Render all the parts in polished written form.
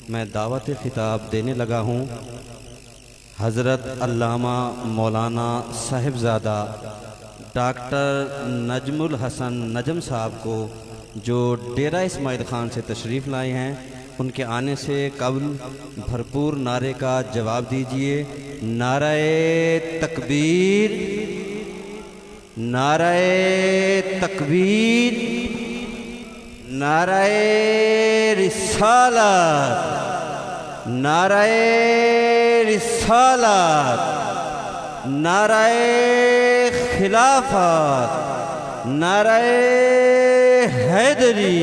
میں دعوت خطاب دینے لگا ہوں حضرت علامہ مولانا صاحبزادہ ڈاکٹر نجم الحسن نجم صاحب کو، جو ڈیرہ اسماعیل خان سے تشریف لائے ہیں، ان کے آنے سے قبل بھرپور نعرے کا جواب دیجیے۔ نعرہ تکبیر، نعرہ تکبیر، نعرہ رسالت، نعرہ رسالت، نعرہ خلافت، نعرہ حیدری۔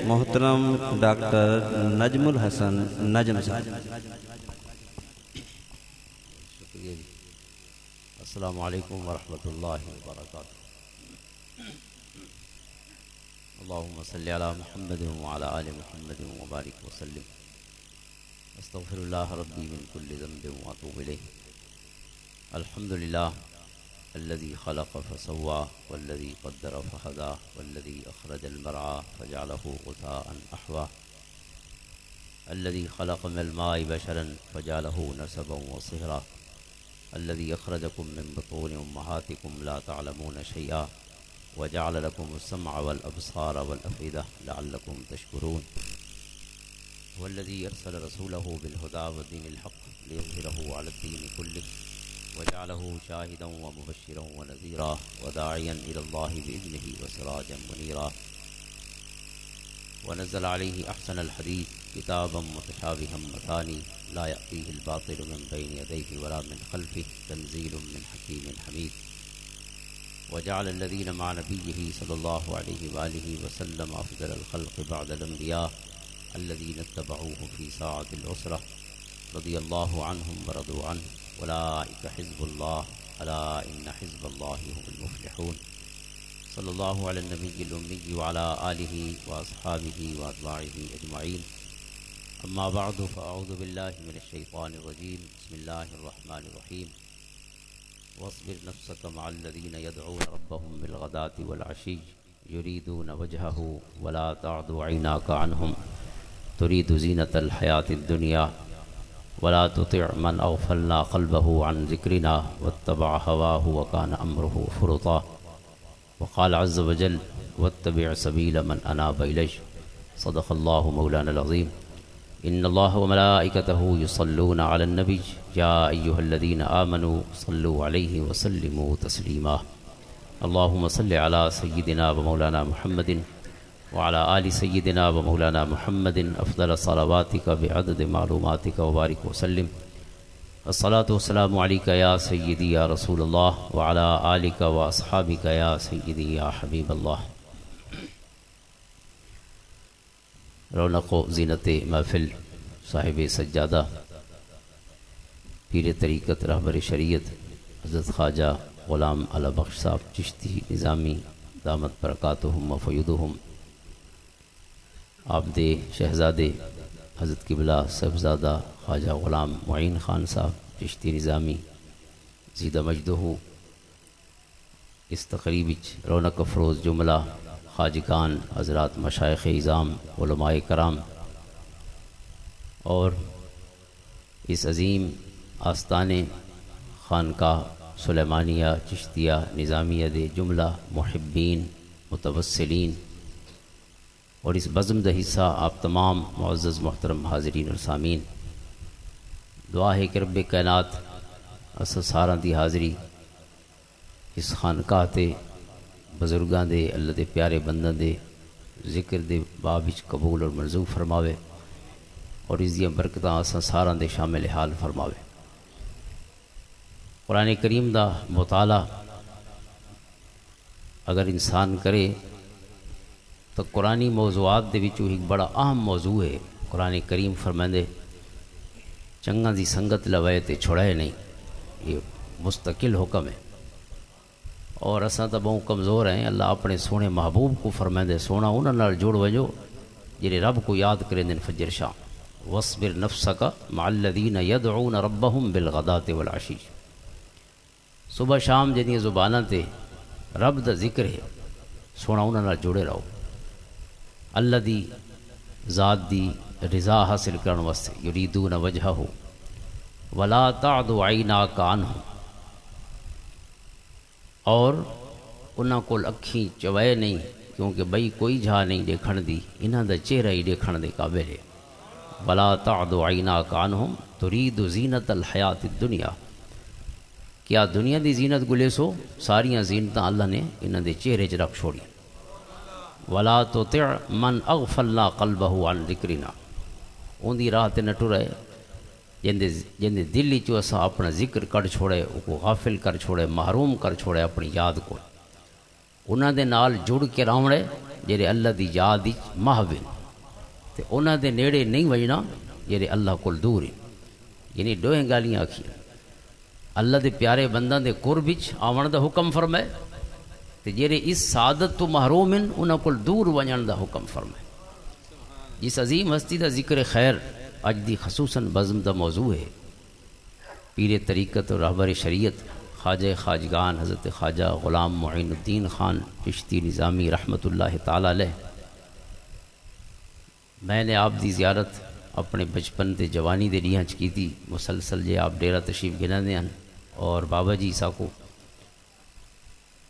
محترم ڈاکٹر نجم الحسن نجم صاحب۔ السلام علیکم ورحمۃ اللہ وبرکاتہ۔ اللہم صلی علی محمد وعلی آل محمد وبارک وسلم۔ استغفر اللہ ربی من کل ذنب واتوب الیہ۔ الحمد للہ الذي خلق فسوى والذي قدر فهدى والذي أخرج المرعى فجعله غثاء أحوى الذي خلق من الماء بشرا فجعله نسبا وصهرا الذي أخرجكم من بطون أمهاتكم لا تعلمون شيئا وجعل لكم السمع والأبصار والأفئدة لعلكم تشكرون والذي أرسل رسوله بالهدى ودين الحق ليظهره على الدين كله وجعله شاهدا ومبشرا ونذيرا وداعيا إلى الله بإذنه وسراجا منيرا ونزل عليه أحسن الحديث كتابا متشابها مثاني لا يأتيه الباطل من بين يديه ولا من خلفه تنزيل من حكيم حميد وجعل الذين مع نبيه صلى الله عليه وآله وسلم أفضل الخلق بعد الأنبياء الذين اتبعوه في ساعة العسرة رضي الله عنهم ورضوا عنه أولئك حزب الله ألا إن حزب الله هم المفلحون صلى الله على النبي الأمي وعلى آله وأصحابه وأتباعه أجمعين أما بعد فأعوذ بالله من الشيطان الرجيم بسم الله الرحمن الرحيم واصبر نفسك مع الذين يدعون ربهم بالغداة والعشي يريدون وجهه ولا تعد عيناك عنهم تريد زينة الحياة الدنيا ولا تطع من أغفلنا قلبه عن ذكرنا واتبع هواه وكان أمره فرطا وقال عز وجل واتبع سبيل من أناب إليه صدق الله مولانا العظيم إن الله وملائكته يصلون على النبي يا أيها الذين آمنوا صلوا عليه وسلموا تسليما اللهم صل على سيدنا ومولانا محمد وعلى آل سيدنا ومولانا محمد أفضل صلواتك بعدد معلوماتك وبارك وسلم الصلاة والسلام عليك يا سيدي يا رسول الله وعلى آلك وأصحابك يا سيدي يا حبيب الله۔ رونق و زینت محفل صاحب سجادہ پیر طریقت رہبر شریعت حضرت خواجہ غلام علی بخش صاحب چشتی نظامی دامت برکاتہم و فیضہم، آپ دے شہزادے حضرت قبلہ صاحبزادہ خواجہ غلام معین خان صاحب چشتی نظامی زیدہ مجدہ، اس تقریب رونق افروز جملہ خواجگان حضرات مشائخ اعظام علماء کرام اور اس عظیم آستان خانقاہ سلیمانیہ چشتیہ نظامیہ دے جملہ محبین متوسلین اور اس بزم دا حصہ آپ تمام معزز محترم حاضرین اور سامعین، دعا ہے کہ رب کائنات اساں ساراں دی حاضری اس خانقاہ تے بزرگاں دے اللہ دے پیارے بنداں دے ذکر دے باب وچ قبول اور منظور فرماوے اور اس دیاں برکتاں اساں ساراں دے شامل حال فرماوے۔ قرآن کریم دا مطالعہ اگر انسان کرے تو قرآنی موضوعات دے وچوں ایک بڑا اہم موضوع ہے۔ قرآن کریم فرماندے چنگاں دی سنگت لوائے تے چھڑائے نہیں، یہ مستقل حکم ہے۔ اور اساں تو بہت کمزور ہیں، اللہ اپنے سونے محبوب کو فرماندے سونا انہاں نال جوڑ وجو جڑے رب کو یاد کریں دن فجر شام۔ واصبر نفسک مع الذین یدعون ربهم بالغداة والعشی، صبح شام جدیاں زباناں تے رب دا ذکر ہے، سونا انہاں نال جوڑے رہو۔ اللہ دی ذات دی رضا حاصل کرن واسطے، یریدون وجہہ ولا تعد عیناک عنہم، اور انہاں کول اکھیں چوائے نہیں کیونکہ بئی کوئی جھا نہیں دیکھن دی، انہاں دا چہرہ ہی دیکھن دے قابل ہے۔ ولا تعد عیناک عنہم ترید زینت الحیات الدنیا، کیا دنیا دی زینت گلے سو ساریاں زینتاں اللہ نے انہاں دے چہرے چ رکھ چھوڑی۔ ولا تطع من اغفلنا قلبہ عن ذکرنا، اون دی راہ تے نہ ٹرے جن دے دل چ اساں اپنا ذکر کر چھوڑے، او کو غافل کر چھوڑے، محروم کر چھوڑے اپنی یاد کو، انہاں دے نال جڑ کے رہنے جڑے اللہ دی یاد وچ محو ہیں، تے انہاں دے نیڑے نہیں وجنا جڑے اللہ کول دور ہیں۔ یعنی دوہیں گالیاں آکھیاں، اللہ دے پیارے بنداں دے قرب وچ آون دا حکم فرمائے تے جڑے اس سعادت تو محروم ہیں انہاں کول دور ونجن دا حکم فرمائے۔ جس عظیم ہستی دا ذکر خیر اج دی خصوصاً بزم دا موضوع ہے، پیر طریقت اور رہبر شریعت خواجہ خواجگان حضرت خواجہ غلام معین الدین خان چشتی نظامی رحمۃ اللہ تعالی علیہ۔ میں نے آپ دی زیارت اپنے بچپن تے جوانی دے ڈیاں چ کیتی، مسلسل جے آپ ڈیرہ تشریف گناندے ہیں، اور بابا جی ساکو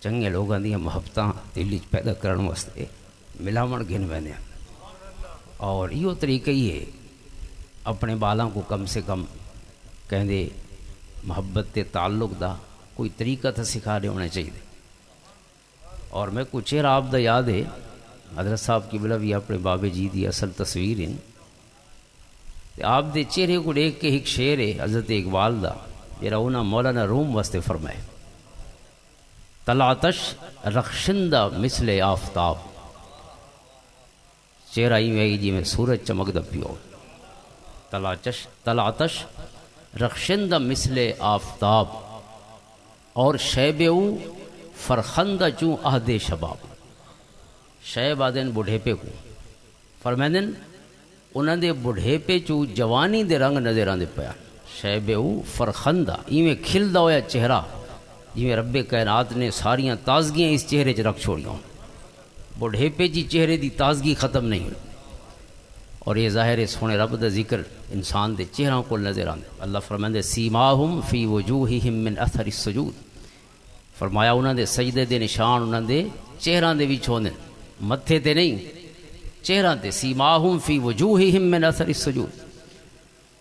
چنگے لوگاں دیاں محبتاں دل وچ پیدا کرن واسطے ملاون گن ویندے ہیں، اور یہ طریقہ ہی ہے اپنے بالاں کو کم سے کم کہندے محبت تے تعلق دا کوئی طریقہ تھا سکھا دے ہونا چاہیے۔ اور میں کو چہرہ آپ دا یاد ہے، حضرت صاحب کی بلا بھی اپنے بابے جی دی اصل تصویر ہیں، آپ دے چہرے کو دیکھ کے ایک شعر ہے حضرت اقبال دا جرا انہاں مولانا روم واسطے فرمائے، طلعتش رخشندہ مثل آفتاب، چہرہ ہی میں جی میں سورج چمک دا پیو، طلعتش رخشندہ مثل آفتاب، اور شیب او فرخندہ چوں عہد شباب، شیب آدن بڑھیپے کو فرمائن انہاں دے بڑھیپے چوں جوانی دے رنگ نظر آندے پیا، شیب او فرخندہ ایویں کھلدا ہویا چہرہ جویں رب کائنات نے ساریاں تازگیاں اس چہرے چ رکھ چھوڑیاں، بڑھیپے جی چہرے دی تازگی ختم نہیں ہوئی، اور یہ ظاہر ہے سونے رب دا ذکر انسان دے چہروں کو نظر آندے۔ اللہ فرماندے سیماہم فی وجوہہم من اثر السجود، فرمایا انہاں دے سجدے دے نشان انہاں دے چہراں دے وچ ہوندے، متھے تے نہیں، چہراں تے، سیماہم فی وجوہہم من اثر السجود،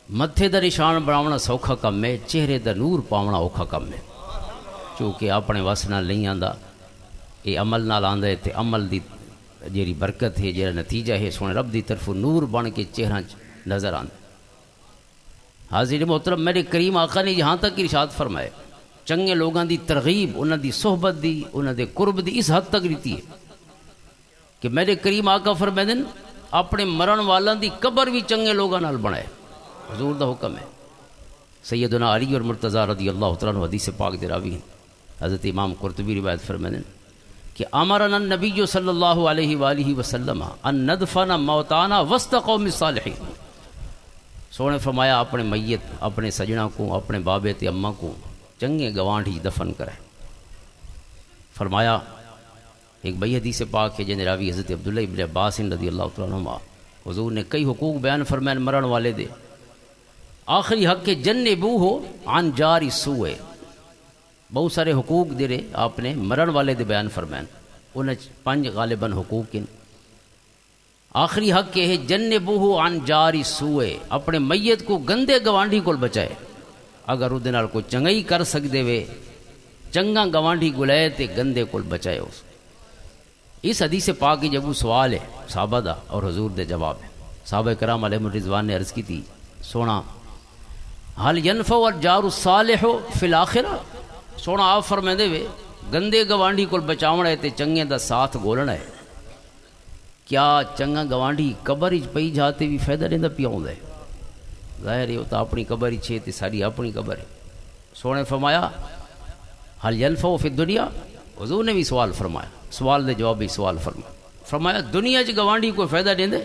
متھے دا نشان بناونا سوکھا کم ہے، چہرے دا نور پاونا اوکھا کم ہے، چونکہ اپنے وس نال نہیں آندا، یہ عمل نال آندا ہے، تے عمل دی جیری برکت ہے، جیرا نتیجہ ہے سونے رب دی طرف نور بن کے چہرہ نظر آندا۔ حاضر محترم، میرے کریم آقا نے یہاں تک ارشاد فرمائے، چنگے لوگاں دی ترغیب انہاں دی صحبت دی، انہاں دے قرب دی اس حد تک رہتی ہے کہ میرے کریم آقا فرمائے اپنے مرن والاں دی قبر بھی چنگے لوگاں نال بنائے، حضور دا حکم ہے۔ سیدنا علی اور مرتضیٰ رضی اللہ تعالیٰ عنہ حدیث پاک دے راوی ہیں، حضرت امام قرطبی روایت فرمائے کہ امرنا النبی صلی اللہ علیہ وآلہ وسلم ان ندفن موتانا وسط قوم الصالحین، سونے فرمایا اپنے میت، اپنے سجنہ کو، اپنے بابے تے اماں کو چنگے گوانڈھی دفن کرے۔ فرمایا ایک بئی حدیث پاک ہے جن راوی حضرت عبداللہ ابن عباس رضی اللہ تعالیٰ عنہ، حضور نے کئی حقوق بیان فرمائے مرن والے دے، آخری حق کے جنبو ہو عن جاری سوئے، بہت سارے حقوق دے رہے آپ نے مرن والے دے بیان فرمائن، انہیں 5 غالباً حقوق ہیں۔ آخری حق یہ ہے جنبوہ عن جاری سوئے، اپنے میت کو گندے گوانڈھی کو بچائے، اگر وہ دنال کو چنگئی کر سکتے ہوئے چنگا گوانڈھی گلائے تے گندے کو بچائے۔ اس حدیث پاک کی جب وہ سوال ہے صحابہ دا اور حضور دے جواب ہے، صحابہ کرام علیہ الرضوان نے عرض کی تھی، سونا حل ینفع الجار الصالح فی الاخرہ، سونا آپ فرمائے وے گندے گوانڈھی کو بچاؤنا ہے تے چنگے دا ساتھ گولنا ہے، کیا چنگا گوانڈھی قبر پئی جاتے بھی فائدہ دینا پیا ہوندا ہے؟ ظاہر ہے وہ تو اپنی قبر ہی چھے تے ساری اپنی قبر ہے۔ سونے فرمایا حل ینفع فی الدنیا، حضور نے بھی سوال فرمایا، سوال دے جواب بھی سوال فرمایا دنیا چ گوانڈھی کوئی فائدہ دیندے؟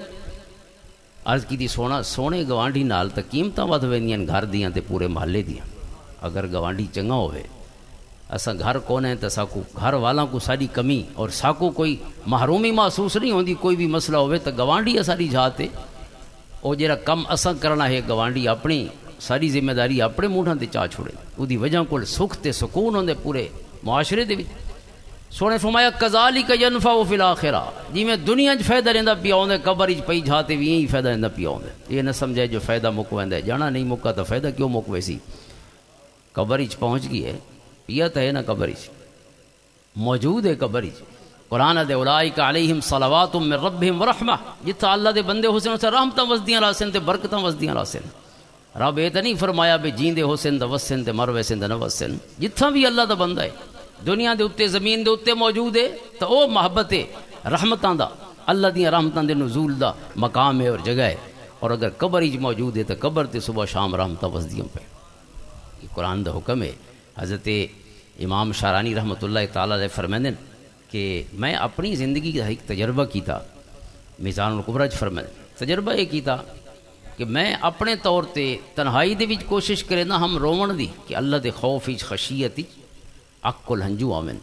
عرض کی تھی سونے گوانڈھی نال تا قیمتاں ود ویندیاں گھر دیاں تے پورے محلے دیاں، اگر گوانڈھی چنگا ہوئے اساں گھر کون ہے تو ساکو گھر والاں کو ساری کمی اور ساکو کوئی محرومی محسوس نہیں ہوندی، کوئی بھی مسئلہ ہوئے تو گوانڈھی ساری جاتے وہ جڑا کم اساں کرنا ہے گوانڈی اپنی ساری ذمہ داری اپنے منڈاں تے چا چھوڑے، وہی وجہ کول سکھ تے سکون ہوندے پورے معاشرے دے وچ۔ سونے فرمایا کذالک ینفع فی الاخرہ، جی میں دنیا چ فائدہ رہندا پیا ہوندا قبر وچ پئی جاتے بھی یہی فائدہ رہندا پیا ہوندا۔ یہ نہ سمجھے جو فائدہ مک ویندا ہے، جانا نہیں مکا تو فائدہ کیوں مک ویسی؟ قبر وچ پہنچ گئی ہے، پیا تو ہے نا قبر وچ موجود ہے قبر وچ۔ قرآن دے اولئک علیہم صلوات من ربہم ورحمہ، جتھا اللہ دے بندے حسن سے رحمتاں وسدیاں راسن تے برکتاں وسدیاں راسن۔ رب یہ تو نہیں فرمایا بھی جیندے حسن تے وسن تے مر ویسن تے نہ وسن، جتھا بھی اللہ دا بندہ ہے دنیا دے اتے زمین دے اتے موجود ہے تو او محبت ہے رحمتاں دا، اللہ دیاں رحمتاں دے نزول دا مقام ہے اور جگہ ہے۔ اور اگر قبر ہی موجود ہے تو قبر تے صبح شام رحمتاں وسدیاں پہ، یہ قرآن دا حکم ہے۔ حضرت امام شارانی رحمۃ اللہ تعالیٰ علیہ فرمائیں کہ میں اپنی زندگی کا ایک تجربہ کیتا، میزان الکبریٰ فرمائیں تجربہ یہ کیتا کہ میں اپنے طور تے تنہائی دے وچ کوشش کرے نا ہم روون دی کہ اللہ دے خوف وچ خشیت وچ اکل ہنجو آمن،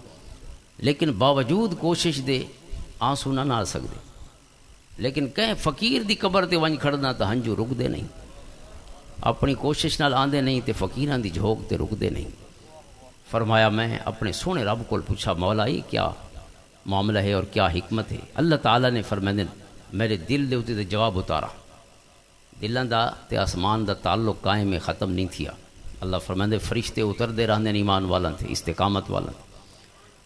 لیکن باوجود کوشش دے آنسو نہ آ سکدے، لیکن کہیں فقیر دی قبر تے ونج کھڑنا تو ہنجو رک دے نہیں، اپنی کوشش نال آندے نہیں تے فقیراں دی جھوک تے رک دے نہیں۔ فرمایا میں اپنے سونے رب کو پوچھا مولا یہ کیا معاملہ ہے اور کیا حکمت ہے؟ اللہ تعالیٰ نے فرمائے میرے دل دے اتے جواب اتارا، دلاں دا تے آسمان دا تعلق قائم ہے، ختم نہیں تھیا۔ اللہ فرمائے فرشتے اتر دے رہنے ایمان والاں تھے، استقامت والاں تھے۔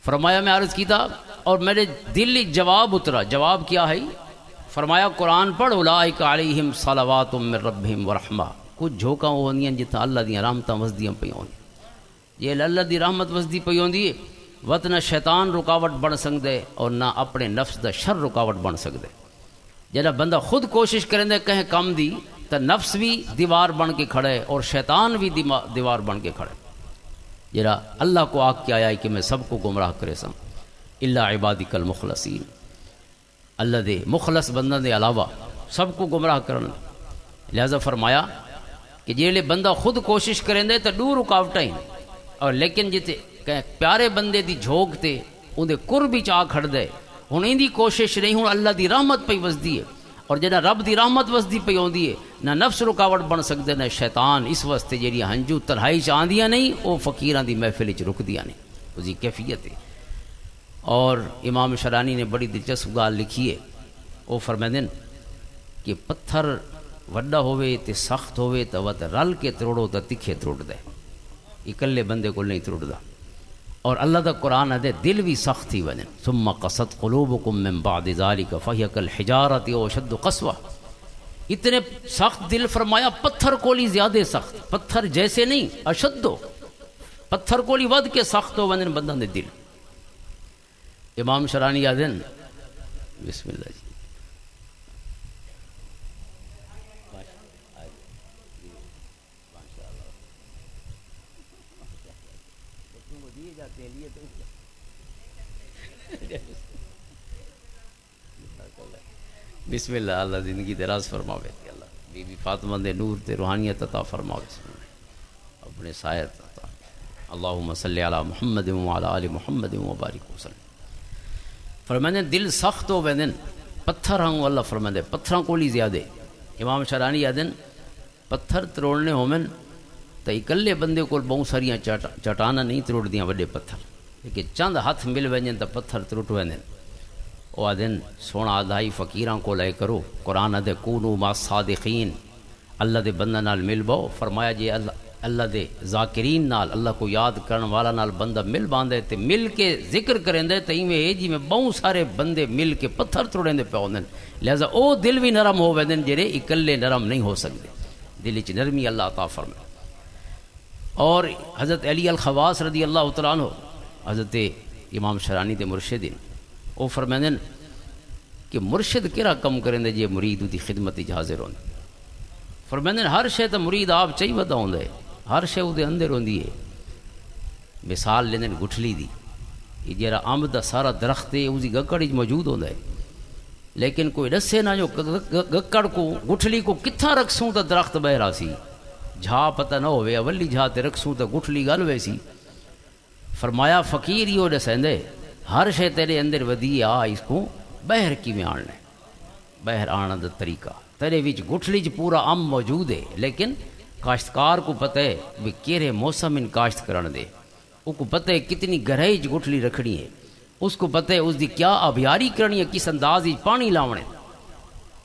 فرمایا میں عرض کیتا اور میرے دل جواب اترا، جواب کیا ہے؟ فرمایا قرآن پڑھ اولئک علیہم صلوات من ربہم ورحمہ، کچھ جھوکاں ہوندیاں جتھاں اللہ دیاں رحمتاں وسدیاں پئی ہوندیاں، یہ اللہ دی رحمت وسدی پئی ہوندی ہے، وت نہ شیطان رکاوٹ بن سکدے اور نہ اپنے نفس دا شر رکاوٹ بن سکدے۔ جڑا بندہ خود کوشش کرے کہیں کم دی تو نفس بھی دیوار بن کے کھڑے اور شیطان بھی دیوار بن کے کھڑے۔ جڑا اللہ کو آگ کے آیا ہے کہ میں سب کو گمراہ کرے سم الا عبادک المخلصین، اللہ دے مخلص بندہ دے علاوہ سب کو گمراہ کرنا۔ لہذا فرمایا کہ جیلے بندہ خود کوشش کریں دے تو دو رکاوٹیں ہی، اور لیکن جتے کہ پیارے بندے دی جھوک تے اندے قرب وچ آ کھڑ دے، ہن ایندی کوشش نہیں، ہن اللہ دی رحمت پئی وسدی ہے، اور جڑا رب دی رحمت وسدی پئی ہوندی ہے نہ نفس رکاوٹ بن سکدے نہ شیطان، اس واسطے جڑی ہنجو تنہائی چ آندیاں نہیں او فقیراں دی محفل وچ رکدیاں نہیں، اس دی کیفیت ہے۔ اور امام شرانی نے بڑی دلچسپ گال لکھی ہے، وہ فرمائیں کہ پتھر وڈا ہوئے تے سخت ہوئے تو وت رل کے تروڑو تو تکھے تروڑ دے، اکلے بندے کو نہیں تروڑدا۔ اور اللہ دا قرآن ہے دل بھی سخت ہی ونن، ثم قست قلوبکم من بعد ذالک فہی کالحجارۃ او اشد قسوہ، اتنے سخت دل فرمایا پتھر کولی زیادہ سخت، پتھر جیسے نہیں اشد، پتھر کولی ود کے سخت ہو ونن بندہ دے دل۔ امام شرانی آدن بسم اللہ جی بسم اللہ، اللہ زندگی دراز فرماوے، اللہ بی بی فاطمہ دے نور تے روحانیت عطا فرماوے، اپنے سایہ عطا۔ اللہم صلی علی محمد وعلی آل محمد وبارک وسلم۔ فرمانے دل سخت ہو ویندن پتھر ہوں، اللہ فرماندے پتھراں کولی زیادہ۔ امام شرانی آدن پتھر تروڑنے ہومن تو اکلے بندے کو بہت ساریاں چٹانا نہیں تروڑ دیاں وڈے پتھر، لیکن چند ہاتھ مل وینجن تو پتھر تروٹ ویندن۔ او آدن سونا آدھائی فقیراں کو لے کرو، قرآن آدھے کونو ما صادقین، اللہ دے بندہ نال مل باؤ۔ فرمایا جی اللہ دے ذاکرین نال، اللہ کو یاد کرن والا نال بندہ مل باندھے تے مل کے ذکر کریں دے تے ایویں جی میں بہت سارے بندے مل کے پتھر تروڑیں دے پہ ہوندن۔ لہذا او دل بھی نرم ہو ویندن جڑے اکلے نرم نہیں ہو سکتے، دل وچ نرمی اللہ عطا فرمائے۔ اور حضرت علی الخواص رضی اللہ تعالیٰ عنہ حضرت امام شرانی دے مرشدین، وہ فرمائیں کہ مرشد کیڑا کم کریں دے جے مرید دی خدمت وچ حاضر ہون۔ فرمائیں ہر شے تے مرید آپ چاہی ودا ہوندا ہے، ہر شے دے اندر ہوندی ہے۔ مثال لیندن گٹھلی دی، یہ جڑا امب دا سارا درخت ہے اس دی گکڑ وچ موجود ہوندا ہے، لیکن کوئی دسے نہ جو گکڑ کو گٹھلی کو کتھاں رکھسوں تو درخت بہرا سی، جھا پتہ نہ ہوئے اولی جھا تے رکھسوں تو گٹھلی گل ویسی۔ فرمایا فقیر یہ دسیندے ہر شے تیرے اندر ودی آ، اس کو بہر کیویں آننا ہے، بہر آنا دا طریقہ تیرے وچ گٹھلی چ پورا ام موجود ہے، لیکن کاشتکار کو پتہ ہے بھی کیڑے موسم ان کاشت کرن دے، اس کو پتہ ہے کتنی گہرائی چ گٹھلی رکھنی ہے، اس کو پتہ ہے اس دی کیا آبیاری کرنی ہے، کس انداز وچ پانی لاونے،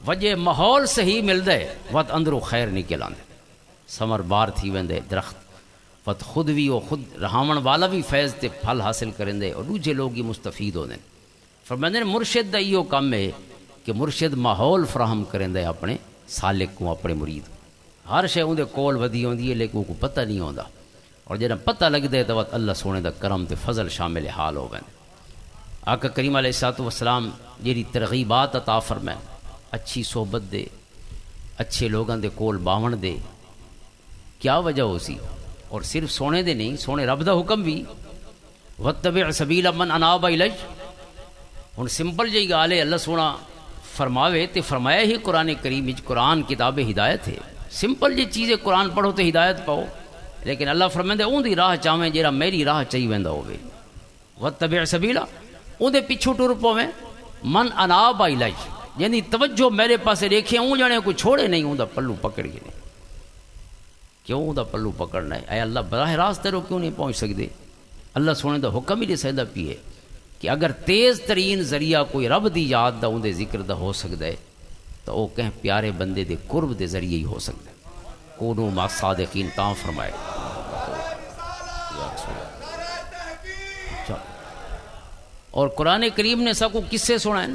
وجہ ماحول صحیح ملدا ہے وت اندروں خیر نکل آندے، ثمر بار تھی ویندے درخت، وت خود بھی وہ خود رہاون والا بھی فیض تے پھل حاصل کرندے اور دوجے لوگ بھی مستفید ہوندے۔ فرماندے نے مرشد دا ایو کام ہے کہ مرشد ماحول فراہم کریندا ہے اپنے سالک کو، اپنے مرید کو، ہر شے اون دے کول ودی ہوندی ہے لیکن کو پتہ نہیں ہوندا، اور جڑا پتہ لگدا ہے تو اللہ سونے دا کرم تے فضل شامل حال ہو ویندے۔ آقا کریم علیہ الصلوۃ والسلام جیڑی ترغیبات عطا فرمائے، اچھی صحبت دے، اچھے لوگاں دے کول باون دے، کیا وجہ ہو سی؟ اور صرف سونے دے نہیں، سونے رب دا حکم بھی واتبع سبیل من اناب الی، ہن سمپل جی گال ہے، اللہ سونا فرماوے تے فرمایا ہی قرآن کریم وچ، قرآن کتاب ہدایت ہے، سمپل جی چیز ہے، قرآن پڑھو تے ہدایت پاؤ، لیکن اللہ فرمائندا اون دی راہ چاہویں جیڑا میری راہ چاہی ویندا ہوے، واتبع سبیل اون دے پیچھے ٹر پویں، من اناب الی، یعنی توجہ میرے پاسے دیکھے، اون جانے کوئی چھوڑے نہیں، اون دا پلو پکڑ کے نہیں، کیوں دا پلو پکڑنا ہے؟ اے اللہ براہ راست تیرو کیوں نہیں پہنچ سکدے؟ اللہ سونے دا حکم ہی دسیندا پیے کہ اگر تیز ترین ذریعہ کوئی رب دی یاد دا اون دے ذکر دا ہو سکدا ہے تو وہ کہیں پیارے بندے دے قرب دے ذریعے ہی ہو سکدا ہے۔ کونوا مع الصادقین، تاں فرمائے اور قرآن کریم نے سب کو قصے سنائیں۔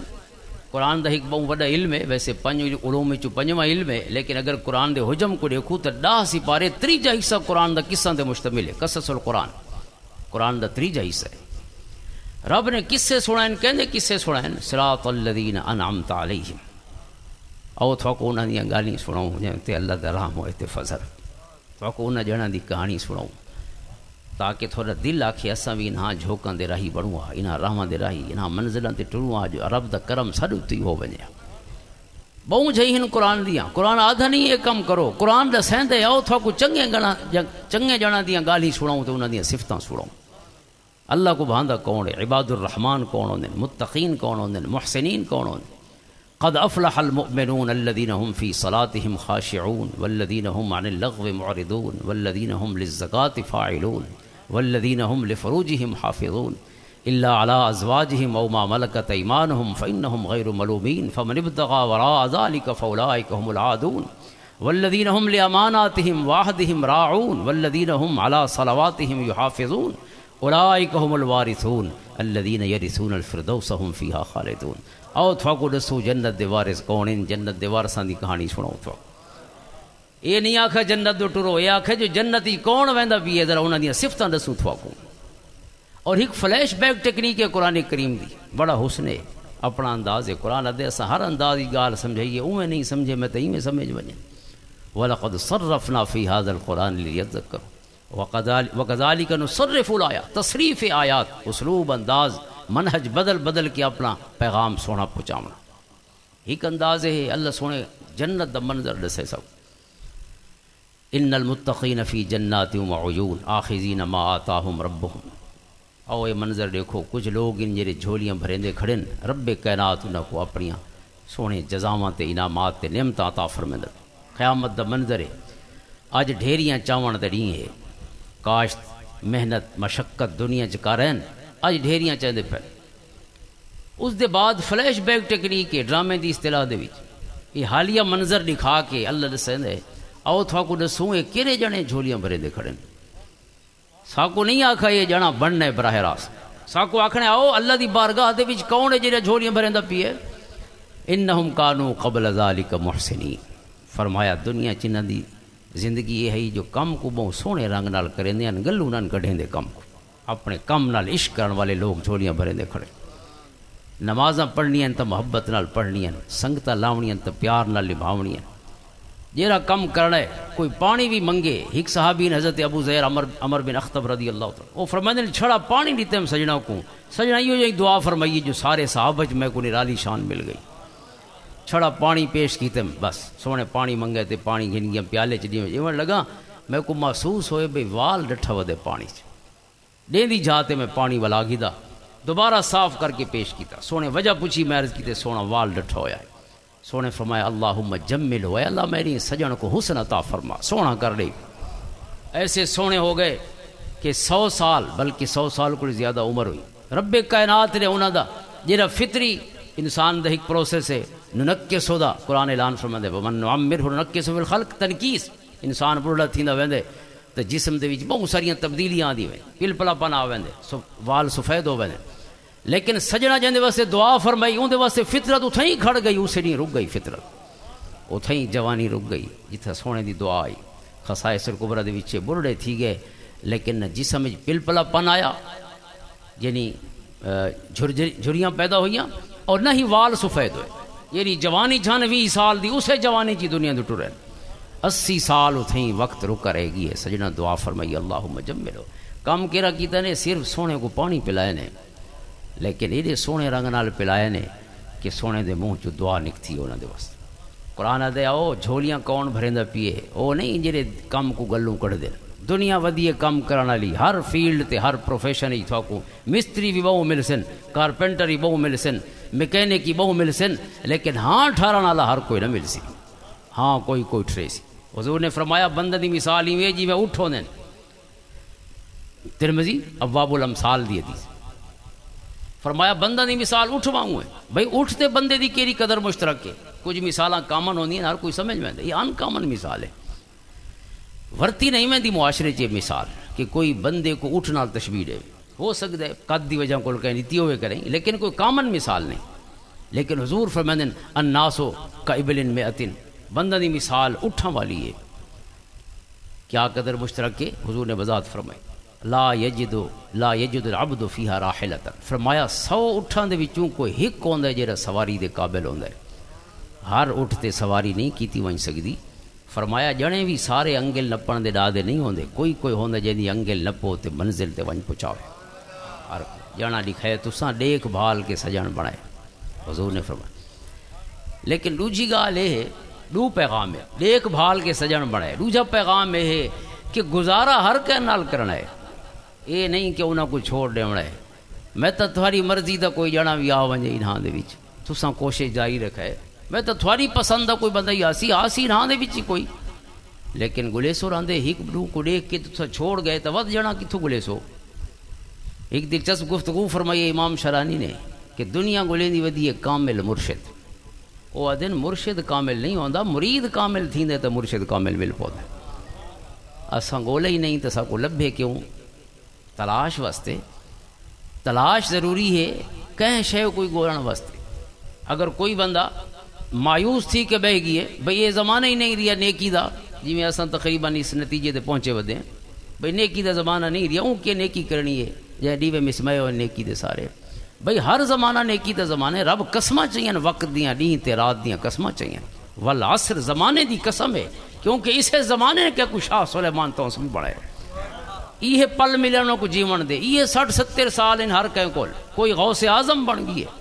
قرآن دا ایک بہت بڑا علم ہے، ویسے 5 علوم وچوں 5واں علم ہے، لیکن اگر قرآن دے حجم کو دیکھو تو 10 سپارے 3 حصہ قرآن دا قصہ دے مشتمل ہے، قصص القرآن، قرآن دا 3 حصہ ہے۔ رب نے قصے سنائیں، کہندے قصے سنائیں، صراط الذین انعمت علیہم، او تھو کو انہاں دی گالیاں سناؤں تے اللہ دا رحم ہوئے تے فضل، تھو کو انہاں جڑاں دی کہانی سناؤں تاکہ تھوڑا دل آکھے اساں بھی انہاں جھوکاں دے راہی بڑھوں، انہاں راہاں دے راہی، انہاں منزلاں تے ٹروں، جو رب دا کرم ساڈے تے ہو ونجے۔ بہوں جئی ہن قرآن دیاں، قرآن آدھا نہیں یہ کم کرو، قرآن دا سیندے آؤ تھو کو چنگے جڑاں دیاں گالی سناؤں تے انہاں دیاں صفتاں سناؤں۔ اللہ کو بھاندا کون ہے؟ عباد الرحمن کون ہوندے؟ متقین کون ہوندے؟ محسنین کون ہوندے؟ قد افلح المؤمنون الذين هم في صلاتهم خاشعون والذين هم عن اللغو معرضون والذين هم للزكاة فاعلون والذين هم لفروجهم حافظون إلا على أزواجهم أو ما ملكت أيمانهم فإنهم غير ملومين فمن ابتغى وراء ذلك فأولئك هم العادون والذين هم لأماناتهم وعهدهم راعون والذين هم على صلواتهم يحافظون أولئك هم الوارثون الذين يرثون الفردوس هم فيها خالدون۔ آؤ تھوا کو دسو جنت دے وارث کون ہیں؟ جنت دے وارثاں دی کہانی سناؤ تھوا۔ یہ نہیں آکھا جنت دو ٹرو، یہ آکھا جو جنتی کون ویندا بھی ہے، ذرا انہاں دی صفتاں دسو تھوا کو۔ اور ایک فلیش بیک ٹیکنیک ہے قرآن کریم دی، بڑا حسن ہے، اپنا انداز ہے قرآن ادے اساں ہر انداز دی گال سمجھائیے، اوویں نہیں سمجھے میں تے ایویں سمجھ ونجے۔ وَلَقَدْ صَرَّفْنَا فِي هَذَا الْقُرْآنِ لِيَذَّكَّرُوا وَكَذَلِكَ نُصَرِّفُ الْآيَاتِ، تصریف آیات، اسلوب، انداز، منہج بدل بدل کے اپنا پیغام سونا پہنچاونا، ایک انداز ہے۔ اللہ سونے جنت دا منظر دسے سب، ان المتقین فی جنات وعیون آخذین ما آتاہم ربہم۔ او یہ منظر دیکھو، کچھ لوگ ان جڑے جھولیاں بھریندے کھڑن، رب کائنات انہاں کو اپنیاں سونے جزاواں تے انعامات تے نعمتاں عطا فرمیندا۔ قیامت دا منظر ہے، اج ڈھیریاں چاون دا ڈینہ ہے، کاشت محنت مشقت دنیا چ کرن، اج ڈھیریاں چاہتے پہ۔ اس دے بعد فلیش بیک ٹیکنیک ہے ڈرامے دی اصطلاح دے وچ، یہ حالیہ منظر دکھا کے اللہ دسیندے آؤ تھوا کو دسوں یہ کہڑے جنے جھولیاں بھرے دے کھڑے، ساکو نہیں آکھا یہ جنا بننا ہے براہ راست، ساکو آکھنے آؤ اللہ دی بارگاہ دے وچ کون ہے جڑا جھولیاں بھریندا پیے؟ انہم کانوا قبل ذالک محسنین۔ فرمایا دنیا چ انہاں دی زندگی یہ ہے جو کم کو بہت سونے رنگ نال کریندے ہیں، گلو نال کڈھیندے کم کو، اپنے کم نال عشق کرن والے لوگ جھولیاں بھریندے کھڑے، نمازاں پڑھنیاں تو محبت نال پڑھنیاں، سنگتاں لاونیاں تو پیار نال نبھاونیاں، جیڑا کم کرنا ہے کوئی پانی بھی منگے۔ ایک صحابی حضرت ابو ذر عمر بن اخطب رضی اللہ تعالیٰ وہ فرماندے نے چھڑا پانی دیتے ہم سجنا کو، سجنا یہ دعا فرمائیے جو سارے صحابہ میں کو نرالی شان مل گئی، چھڑا پانی پیش کیتے بس سونے پانی منگے تے پانی گھن گیا پیالے چ دیویں ایویں لگا میں کو محسوس ہوئے بھئی وال ڈٹھا ودے پانی چ ڈیندی جاتے میں پانی ولا گیدا دوبارہ صاف کر کے پیش کیتا، سونے وجہ پوچھی میں عرض کیتے سونا وال ڈٹھا ہویا ہے، سونے فرمایا اللہم جمل ہوئے اللہ میری سجن کو حسن عطا فرما، سونا کر دے۔ ایسے سونے ہو گئے کہ 100 سال بلکہ 100 سال کو زیادہ عمر ہوئی۔ رب کائنات نے انہاں دا جڑا فطری انسان دا ایک پروسیس ہے ننکسو دا قرآن اعلان فرماندے ومن نعمرہ ننکسو فی الخلق، تنکیس انسان بڑھڑا تھیندا ویندے تے جسم دے وچ بہت ساریاں تبدیلیاں آندی ویں، پلپلا پن آ ویندے، وال سفید ہو ویندے، لیکن سجنا جندے واسطے دعا فرمائی اون دے واسطے فطرت اتھیں ہی کھڑ گئی، اسے نہیں رک گئی فطرت، اتھیں ہی جوانی رک گئی جتھے سونے دی دعا آئی۔ خصائص الکبریٰ دے وچ بڑھڑے تھی گئے لیکن نہ جسم وچ پلپلا پن آیا، یعنی جھریاں پیدا ہوئیاں، اور نہ ہی وال سفید ہوئے، یعنی جوانی جھن 20 سال دی اسے جوانی چی دنیا دے ٹرے 80 سال اتھیں وقت رکا رہے گی ہے۔ سجنا دعا فرمائی اللہم جملو، کام کیرا کیتا نے صرف سونے کو پانی پلائے نے، لیکن یہ سونے رنگ نال پلائے نے کہ سونے دے منہ چو دعا نکتی انہاں دے واسطے۔ قرآن دے آؤ جھولیاں کون بھریندا پیے، او نہیں جڑے کم کو گلوں کڑ دے، دنیا ودیے کم کرن والی ہر فیلڈ تے ہر پروفیشن ہی تھاکو، مستری بھی بہو مل سن، کارپینٹر ہی بہو مل سن، میکینک ہی بہو مل سن، لیکن ہاں ٹھارن والا ہر کوئی نہ مل سی، ہاں کوئی ٹھرے سی۔ حضور نے فرمایا بندہ دی مثال ہی وے جی میں اٹھو دین، ترمذی ابواب الامثال دی حدیث، فرمایا بندہ دی مثال اٹھواؤں ہے، بھئی اٹھتے بندے دی کیری قدر مشترک ہے، کچھ مثالاں کامن ہوندی ہیں ہر کوئی سمجھ میں آتا، یہ ان کامن مثال ہے، ورتی نہیں میں دی معاشرے چ مثال کہ کوئی بندے کو اٹھ نال تشبیہ دے، ہو سکتا ہے قد دی وجہ کو کہیں نیتی ہوئے کریں لیکن کوئی کامن مثال نہیں۔ لیکن حضور فرماندے الناسو کابل مئتن، بندہ دی مثال اٹھاں والی ہے، کیا قدر مشترک ہے؟ حضور نے وضاحت فرمائی لا یجد العبد فیہا راحلتا، فرمایا 100 اٹھاں دے وچوں کوئی ہک ہوندا ہے جڑا سواری دے قابل ہوندا ہے، ہر اٹھ تے سواری نہیں کیتی ون سکدی۔ فرمایا جنے بھی سارے انگل نپن دے ڈادے نہیں ہوندے، کوئی ہوندا جیندی انگل نپو تے منزل تے ون پہنچاوے، ہر جانا لکھائے تساں دیکھ بھال کے سجن بنائے، حضور نے فرمایا۔ لیکن دوجی گال یہ ہے، دو پیغام ہے، دیکھ بھال کے سجن بنائے، دوجا پیغام یہ ہے کہ گزارا ہر کہہ نال کرنا ہے، یہ نہیں کہ انہاں کو چھوڑ دیونا ہے، میں تو تھوڑی مرضی دا کوئی جانا بھی آ ونجے انہاں دے وچ، تساں کوشش جاری رکھے، میں تو تھوڑی پسند دا کوئی بندہ ہی آسی انہاں دے وچ کوئی، لیکن گلیسو راندے ہک دو کو دیکھ کے تساں چھوڑ گئے تو ود جانا کتھوں گلیسو۔ ایک دلچسپ گفتگو فرمائی امام شرانی نے کہ دنیا گلیں دی ودی کامل مرشد، وہ دن مرشد کامل نہیں ہوندا، مرید کامل تھیندے تو مرشد کامل مل پوندا، اساں گولے ہی نہیں تو سا کو لبھے کیوں؟ تلاش واسطے، تلاش ضروری ہے کہیں شے کوئی گولن واسطے۔ اگر کوئی بندہ مایوس تھی کہ بہ گئی ہے بھئی یہ زمانہ ہی نہیں رہا نیکی دا، جی میں اساں تقریباً اس نتیجے تے پہنچے ودے ہیں بھئی نیکی دا زمانہ نہیں رہا، اون کے نیکی کرنی ہے جے ڈیوے مسمے ہو نیکی دے سارے، بھئی ہر زمانہ نیکی دا زمانہ، رب قسمہ چاہیے وقت دیاں ڈین تے رات دیاں قسمہ چاہیے، والعصر زمانے دی قسم ہے، کیونکہ اسے زمانے نے کیا کوئی شاہ سلیمان تو بھی بڑھائے، یہ پل ملنوں کو جیون دے، یہ 60-70 سال ان ہر کہیں کول، کوئی غوث اعظم بن گئی ہے،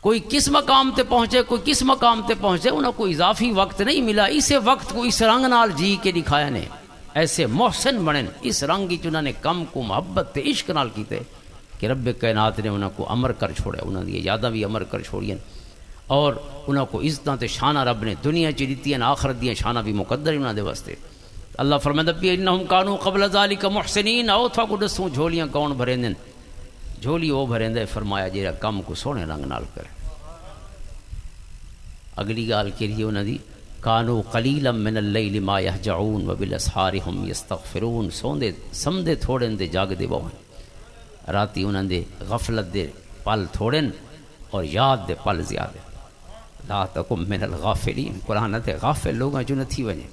کوئی کس مقام تے پہنچے کوئی کس مقام تے پہنچے، انہوں کوئی اضافی وقت نہیں ملا، اسے وقت کو اس رنگ نال جی کے دکھایا نے، ایسے محسن بنن، اس رنگ کی انہوں نے کم کو محبت تے عشق نال کیتے کہ رب کائنات نے انہوں کو امر کر چھوڑے، انہوں نے یاداں بھی امر کر چھوڑی، اور انہوں کو عزتاں تے شانہ رب نے دنیا چ دیتی ہیں، آخرت دیاں شانہ بھی مقدر انہوں دے واسطے۔ اللہ فرمائندا پیا انہم کانوا قبل ذالک محسنین، او تھا کو دسوں جھولیاں کون بھریندن، جھولی وہ بھریندے فرمایا جیڑا کم کو سونے رنگ نال کرے۔ اگلی گال کہی انہاں دی کانوا قلیلا من اللیل ما یہجعون وبالاسحار هم یستغفرون، سوندے سمدے تھوڑے دے جاگدے بہن، راتی انہاں دے غفلت دے پل تھوڑے اور یاد دے پل زیادہ، لا تکم من الغافلین، قرآن تے غافل لوگاں جو نہ تھی وجے،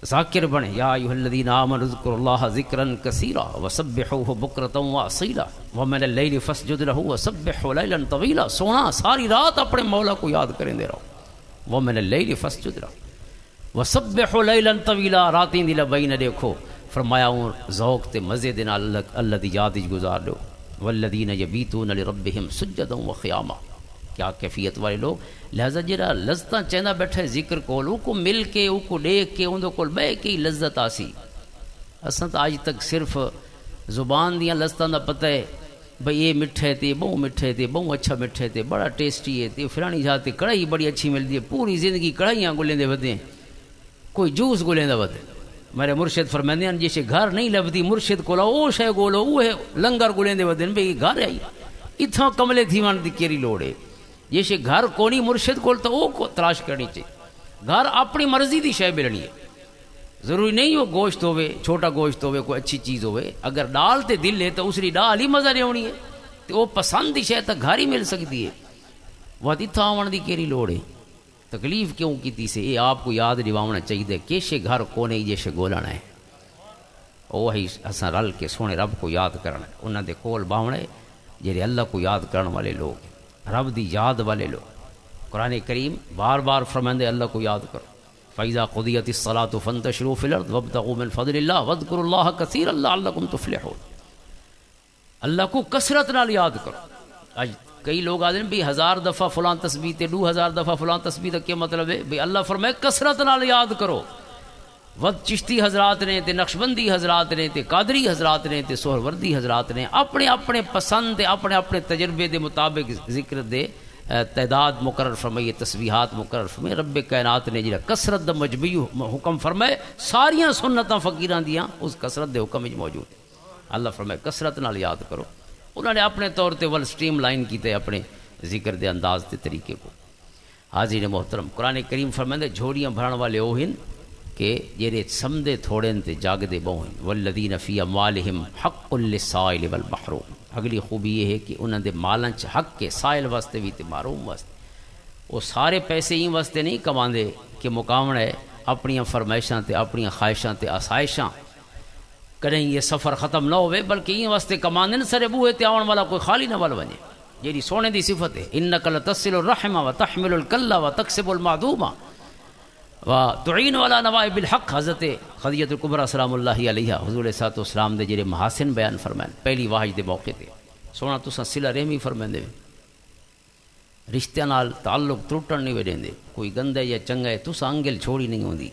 ذاکر بنے، یا ایھا الذین آمنوا اذکروا اللہ ذکرا کثیرا وسبحوہ بکرۃ واصیلا ومن اللیل فاسجد لہ وسبحہ لیلا طویلا، سونا ساری رات اپنے مولا کو یاد کریں دے رہو، ومن اللیل فاسجد لہ وسبحہ لیلا طویلا، راتیں دی لبائی نہ دیکھو، فرمایا ہوں ذوق تے مزے دے نال اللہ دی یاد وچ گزار دو، والذین یبیتون لربہم سجدا وقیاما، کیا کیفیت والے لوگ، لہذا جرا لذتاں چہندا بیٹھے ذکر کول، او کو مل کے او کو دیکھ کے اون دے کول بہ کے لذت آسی، اساں تو آج تک صرف زبان دیاں لذتاں دا پتہ ہے بھئی یہ مٹھے تھے بہو مٹھے تھے بہو اچھا مٹھے تھے بڑا ٹیسٹی ہے تے فلانی جات تے کڑھائی بڑی اچھی ملتی ہے پوری زندگی کڑھائیاں گلیں دے ودے کوئی جوس گلیں دے ودے میرے مرشد فرماندے ہیں جیسے گھر نہیں لبدی مرشد کولا او شے گولو وہ لنگر گلیں دے ودے بھئی گھر آئی اتھاں کملے تھی ون دی کیری لوڑ ہے جیسے گھر کونی مرشد کول تو او تلاش کرنی چاہیے گھر اپنی مرضی دی شے ملنی ہے ضروری نہیں وہ گوشت ہوئے چھوٹا گوشت ہوئے کوئی اچھی چیز ہوئے اگر ڈال تے دل ہے تو اس لی ڈال ہی مزہ نہیں ہونی ہے تو وہ پسند دی شے تک گھر ہی مل سکتی ہے وہ اتھا آون دی کیری لوڑ ہے تکلیف کیوں کیتی سے یہ آپ کو یاد دلاونا چاہیے کیسے گھر کونے جیسے گولنا ہے وہی اساں رل کے سونے رب کو یاد کرنا ہے انہاں دے کول باونا ہے جڑے اللہ کو یاد کرنے والے لوگ رب دی یاد والے لوگ قرآن کریم بار بار فرماندے اللہ کو یاد کرو فَإِذَا قُضِيَتِ الصَّلَاةُ فَانْتَشِرُوا فِي الْأَرْضِ وَابْتَغُوا مِنْ فَضْلِ اللَّهِ وَاذْكُرُوا اللَّهَ كَثِيرًا لَعَلَّكُمْ تُفْلِحُونَ اللہ کو کثرت نال یاد کرو آج کئی لوگ آدھے ہیں بھی 1000 دفعہ فلاں تسبیح تے 2000 دفعہ فلاں تسبیح کا کیا مطلب ہے بھی اللہ فرمائے کثرت نال یاد کرو ود چشتی حضرات نے تے نقشبندی حضرات نے تے قادری حضرات نے تے سہروردی حضرات نے اپنے اپنے پسند تے اپنے اپنے تجربے دے مطابق ذکر دے تعداد مقرر فرمائیے تسبیحات مقرر فرمائے رب کائنات نے جڑا کثرت دا مجموعی حکم فرمائے ساریاں سنتاں فقیراں دیاں اس کثرت دے حکم وچ موجود اللہ فرمائے کثرت نال یاد کرو انہوں نے اپنے طور تے ول سٹریم لائن کیتے اپنے ذکر دے انداز تے طریقے کو حاضرین محترم قرآن کریم فرمائے جھوڑیاں بھرن والے وہ ہیں کہ جڑے سمدے تھوڑے تے جاگدے بہو ہیں والذین فی اموالہم حق للسائل والمحروم اگلی خوبی یہ ہے کہ انہوں نے مالاں چ حق کے سائل واسطے بھی تے محروم واسطے وہ سارے پیسے ہی واسطے نہیں کماندے کہ مقامن ہے اپنی فرمائشاں تے اپنی خواہشاں تے آسائشاں کہیں یہ سفر ختم نہ ہوئے بلکہ یہ واسطے کماندے نہ سرے بوئے تے آون والا کوئی خالی نہ ول ونے جیڑی سونے دی صفت ہے انک لتصل الرحم وتحمل الکل وتکسب المعدوم وتعین علی نوائب الحق حضرت خدیجہ الکبریٰ سلام اللہ علیہا حضور صلی اللہ علیہ وسلم دے جڑے محاسن بیان فرمائن پہلی واحج دے موقع تے سونا تساں صلہ رحمی فرمائندے رشتہ نال تعلق ٹوٹن نہیں ویندے کوئی گندا یا چنگا ہے تساں انگل چھوڑی نہیں ہوندی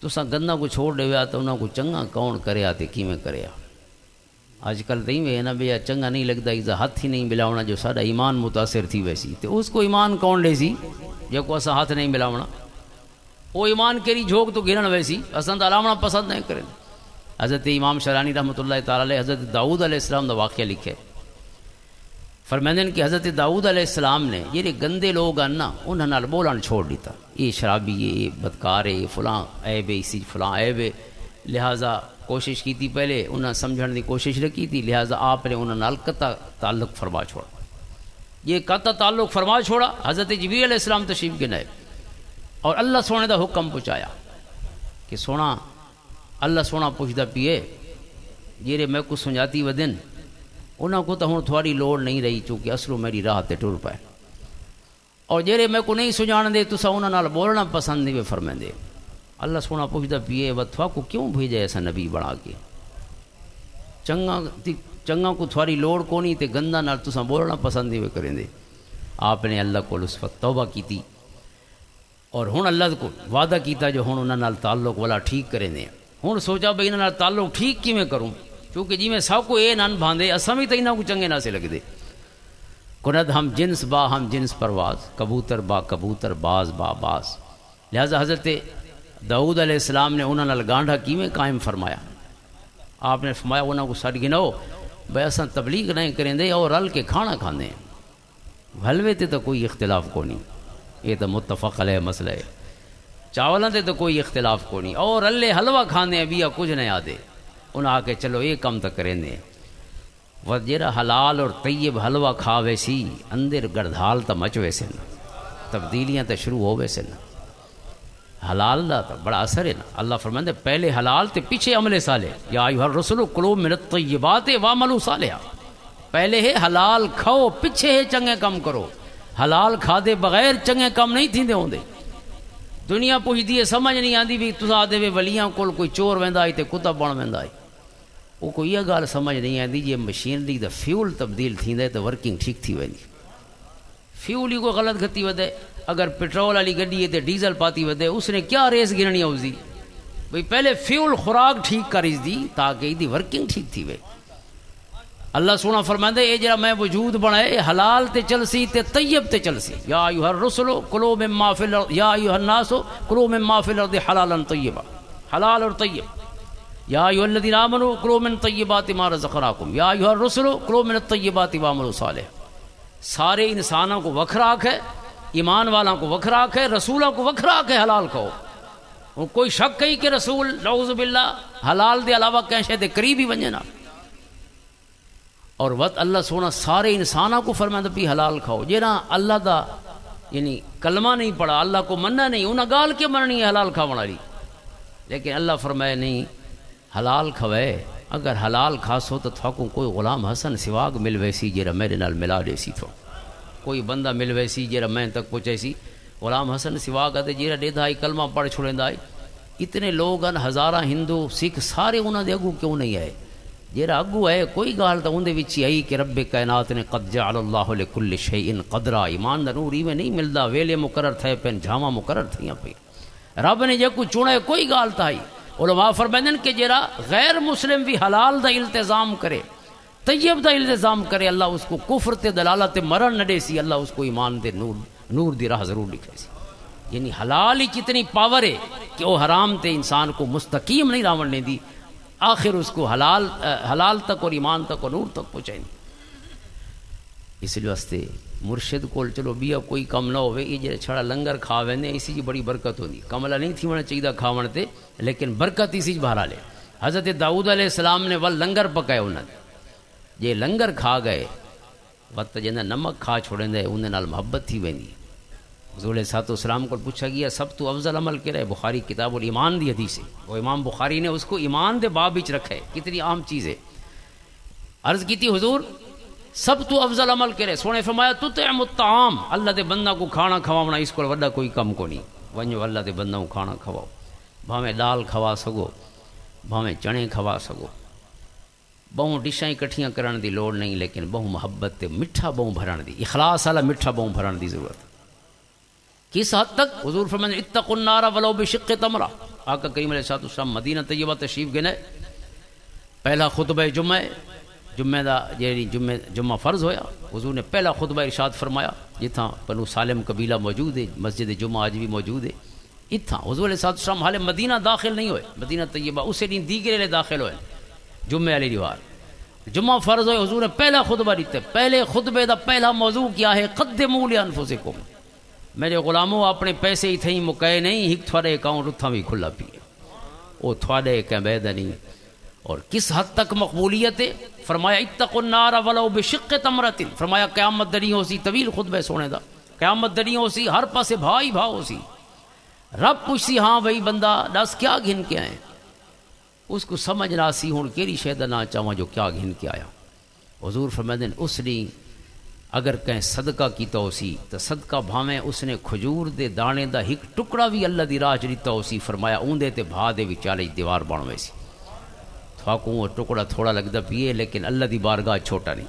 تساں گندا کو چھوڑ دے تو انہاں کو چنگا کون کریا تے کیویں کریا آج کل تھی وے نا بھیا چنگا نہیں لگتا اسا ہاتھ ہی نہیں ملاونا جو ساڈا ایمان متاثر تھی ویسی تے اس کو ایمان کون دے سی جو کو اسا ہاتھ نہیں ملاونا وہ ایمان کیری جھوک تو گرن ویسی اساں تو علاوہ پسند نہیں کریں حضرت امام شرانی رحمۃ اللہ تعالی علیہ حضرت داؤد علیہ السلام دا واقعہ لکھے فرماندے کہ حضرت داؤد علیہ السلام نے یہ گندے لوگ ہیں نا انہاں نال بولن چھوڑ دیتا یہ شرابی ہے یہ بدکار ہے یہ فلاں عیب ہے اسی فلاں عیب ہے لہٰذا کوشش کی تھی پہلے انہاں سمجھنے کی کوشش رکھی تھی لہٰذا آپ نے انہاں نال قطع تعلق فرما چھوڑا یہ قطع تعلق فرما چھوڑا حضرت جبریل علیہ السلام تشریف کے نائب اور اللہ سونے دا حکم پہنچایا کہ سونا اللہ سونا پوچھتا پیے جیرے میں کو سمجھاتی ودن انہاں کو تو ہوں تھوڑی لوڑ نہیں رہی چونکہ اصلو میری راہ تے ٹر پائے اور جیرے میں کو نہیں سمجھان دے تو انہاں نال بولنا پسند نہیں فرمائیں دے اللہ سونا پوچھتا پیے وتھوا کو کیوں بھیجے ایسا نبی بنا کے چنگا کو تھوڑی لوڑ کونی تے گندا نال تساں بولنا پسند نہیں کریں دے آپ نے اللہ کو اس وقت توبہ کی تھی اور ہن اللہ کو وعدہ کیتا جو ہن انہاں نال تعلق والا ٹھیک کریں دے ہن سوچا بھئی انہاں نال تعلق ٹھیک کیویں کروں کیونکہ جی میں سب کو اے نان بھاندے اساں بھی تے انہاں کو چنگے نہ سے لگ دے کند ہم جنس با ہم جنس پرواز کبوتر با کبوتر باز با باز لہذا حضرت داؤد علیہ السلام نے انہاں نال گانڈھا کیویں قائم فرمایا آپ نے فرمایا انہاں کو سڈ گنو بھئی اساں تبلیغ نہیں کریں دے اور رل کے کھانا کھاندے حلوے تے تو کوئی اختلاف کو نہیں یہ تو متفق علیہ مسئلہ ہے چاولاں تے تو کوئی اختلاف کو نہیں اور اللہ حلوہ کھاندے ہیں بیا کچھ نہیں آدے انہاں آ کے چلو یہ کم تو کریں دے وہ جرا حلال اور طیب حلوہ کھا ویسی اندر گردھال تو مچ ویسے نا تبدیلیاں تو شروع ہو ویسے نا حلال دا تو بڑا اثر ہے نا اللہ فرمائے پہلے حلال تے پیچھے عمل صالح یا ایھا الرسول کلوا من الطیبات واعملوا صالحا پہلے ہے حلال کھاؤ پیچھے ہے چنگے کم کرو حلال کھا دے بغیر چنگے کم نہیں تھیندے ہوندے دنیا پوچھتی ہے سمجھ نہیں آتی بھی تساں آدھے وے ولیاں کول کوئی چور ویندا ہے تے کتا بن ویندا ہے وہ کوئی یہ گال سمجھ نہیں آتی جی مشینری دا فیول تبدیل تھیندا ہے تو ورکنگ ٹھیک تھی ویندی فیول ہی کوئی غلط گھتی ودے اگر پٹرول والی گڈی ہے تے ڈیزل پاتی ودے اس نے کیا ریس گرنی ہوسی بھئی پہلے فیول خوراک ٹھیک کریس دی تاکہ دی ورکنگ ٹھیک تھی وے اللہ سونا فرماندا اے جڑا میں وجود بنائے حلال تے چلسی تے طیب تے چلسی. یا ایھا الرسل کلوا مما فی الارض یا ایھا الناس کلوا مما فی الارض حلالا طیبا. حلال اور طیب. یا ایھا الذین آمنوا کلوا من طیبات ما رزقناکم یا ایھا الرسل کلوا من الطیبات واعملوا صالحا. سارے انسانوں کو وکھرا ہے، ایمان والوں کو وکھرا ہے، رسولوں کو وکھرا ہے حلال کھاؤ. اور کوئی شک کہیں کہ رسول نعوذ باللہ حلال دے علاوہ کہیں شے دے قریب ہی ونجے نہ. اور وقت اللہ سونا سارے انسانوں کو فرمائے بھی حلال کھاؤ. جہاں اللہ دا یعنی کلمہ نہیں پڑھا، اللہ کو مننا نہیں، انہاں گال کے مننی ہے حلال کھاون والی. لیکن اللہ فرمائے نہیں حلال کھوے. اگر حلال کھاسو تو تھاکوں کوئی غلام حسن سواگ مل ویسی جرا میرے نال ملا دے سی. تھو کوئی بندہ مل ویسی جرا میں تک پہنچے سی. غلام حسن سواگ آتے جرا ڈیدھا ہی کلمہ پڑھ چھوڑیندا ہے. اتنے لوگ ہیں، ہزاراں ہندو سکھ سارے انہاں دے اگو کیوں نہیں آئے؟ جیڑا اگو ہے کوئی گال تو اندے وچ آئی کہ رب کائنات نے قد جعل اللہ لکل شیء قدرا. ایمان دا نور ایویں نہیں ملدا، ویلے مقرر تھے پین جھاواں مقرر تھیاں پئی. رب نے جے کو چنے کوئی گال تائی. علماء فرمائیں کہ جیڑا غیر مسلم بھی حلال دا التزام کرے، طیب دا التزام کرے، اللہ اس کو کفر تے دلالت مرن نہ دے سی، اللہ اس کو ایمان دے نور دی راہ ضرور دکھائے سی. یعنی حلال ہی کتنی پاور ہے کہ وہ حرام تے انسان کو مستقیم نہیں راون نے دی، آخر اس کو حلال تک اور ایمان تک اور نور تک پہنچائیں. اس لیے واسطے مرشد کول چلو بیا کوئی کم نہ ہوئے، یہ جڑے چھڑا لنگر کھا ویندے اسی جی بڑی برکت ہوندی. کملا نہیں تھی ونے چاہیے کھاون تے، لیکن برکت اسی بہرحال ہے. حضرت داؤد علیہ السلام نے ول لنگر پکائے انہاں جے لنگر کھا گئے وقت جنہ نمک کھا چھوڑیں دے انہاں نال محبت تھی ویندی. حضور علیہ الصلوۃ والسلام کو پوچھا گیا سب تو افضل عمل کیا ہے؟ بخاری کتاب الایمان دی حدیث ہے، وہ امام بخاری نے اس کو ایمان دے باب وچ رکھا ہے. کتنی عام چیز ہے. عرض کی تھی حضور سب تو افضل عمل کرے؟ سونے فرمایا تطعم الطعام، اللہ دے بندہ کو کھانا کھواونا اس کو وڈا کوئی کم کو نہیں. ونجو اللہ دے بندہ کو کھانا کھواؤ، بھاویں دال کھوا سگو، بھاویں چنے کھوا سگو. بہوں ڈشاں اکٹھیاں کرن دی لوڑ نہیں، لیکن بہوں محبت تے میٹھا بہوں بھرن دی، اخلاص والا میٹھا بہوں بھرن دی ضرورت. کس حد تک؟ حضور فرماتے اتقوا النار ولو بشق تمرہ. آقا کریم علیہ الصلوۃ والسلام مدینہ طیبہ تشریف گئے. پہلا خطبہ جمعہ دا جمعہ فرض ہویا، حضور نے پہلا خطبہ ارشاد فرمایا جتھاں بنو سالم قبیلہ موجود ہے، مسجد جمعہ آج بھی موجود ہے. اتھاں حضور علیہ الصلوۃ والسلام حالے مدینہ داخل نہیں ہوئے، مدینہ طیبہ اسے دن دیگرے لے داخل ہوئے. جمعہ علی دیوار جمعہ فرض ہوئے، حضور نے پہلا خطبہ دیتے. پہلے خطبے دا پہلا موضوع کیا ہے؟ قدموا لانفسکم. میرے غلاموں اپنے پیسے ہی تھیں مکائے نہیں، ہک تھوڑے اکاؤنٹ اتھاں بھی کھلا پیے، وہ تھوڑے کہ بیدہ نہیں. اور کس حد تک مقبولیت ہے؟ فرمایا اتقوا النار ولو بشق تمرۃ. فرمایا قیامت دڑی ہو سی، طویل خطبہ سونے دا، قیامت دڑی ہو سی، ہر پاسے بھائی بھا ہو سی. رب پوچھ سی ہاں بھائی بندہ دس کیا گھن کے آئے؟ اس کو سمجھ نہ سی ہوں کیڑی شے دا نہ چاہواں جو کیا گھن کے آیا. حضور فرماتے ہیں اس نے اگر کہیں صدقہ کیتا ہو سی تو صدقہ بھاویں اس نے کھجور دے دانے دا ہک ٹکڑا بھی اللہ دی راہ دیتا ہو سی. فرمایا اوندے تے بھا دے وچالے دیوار بن وے سی. تھاکوں وہ ٹکڑا تھوڑا لگدا پیے لیکن اللہ دی بارگاہ چھوٹا نہیں.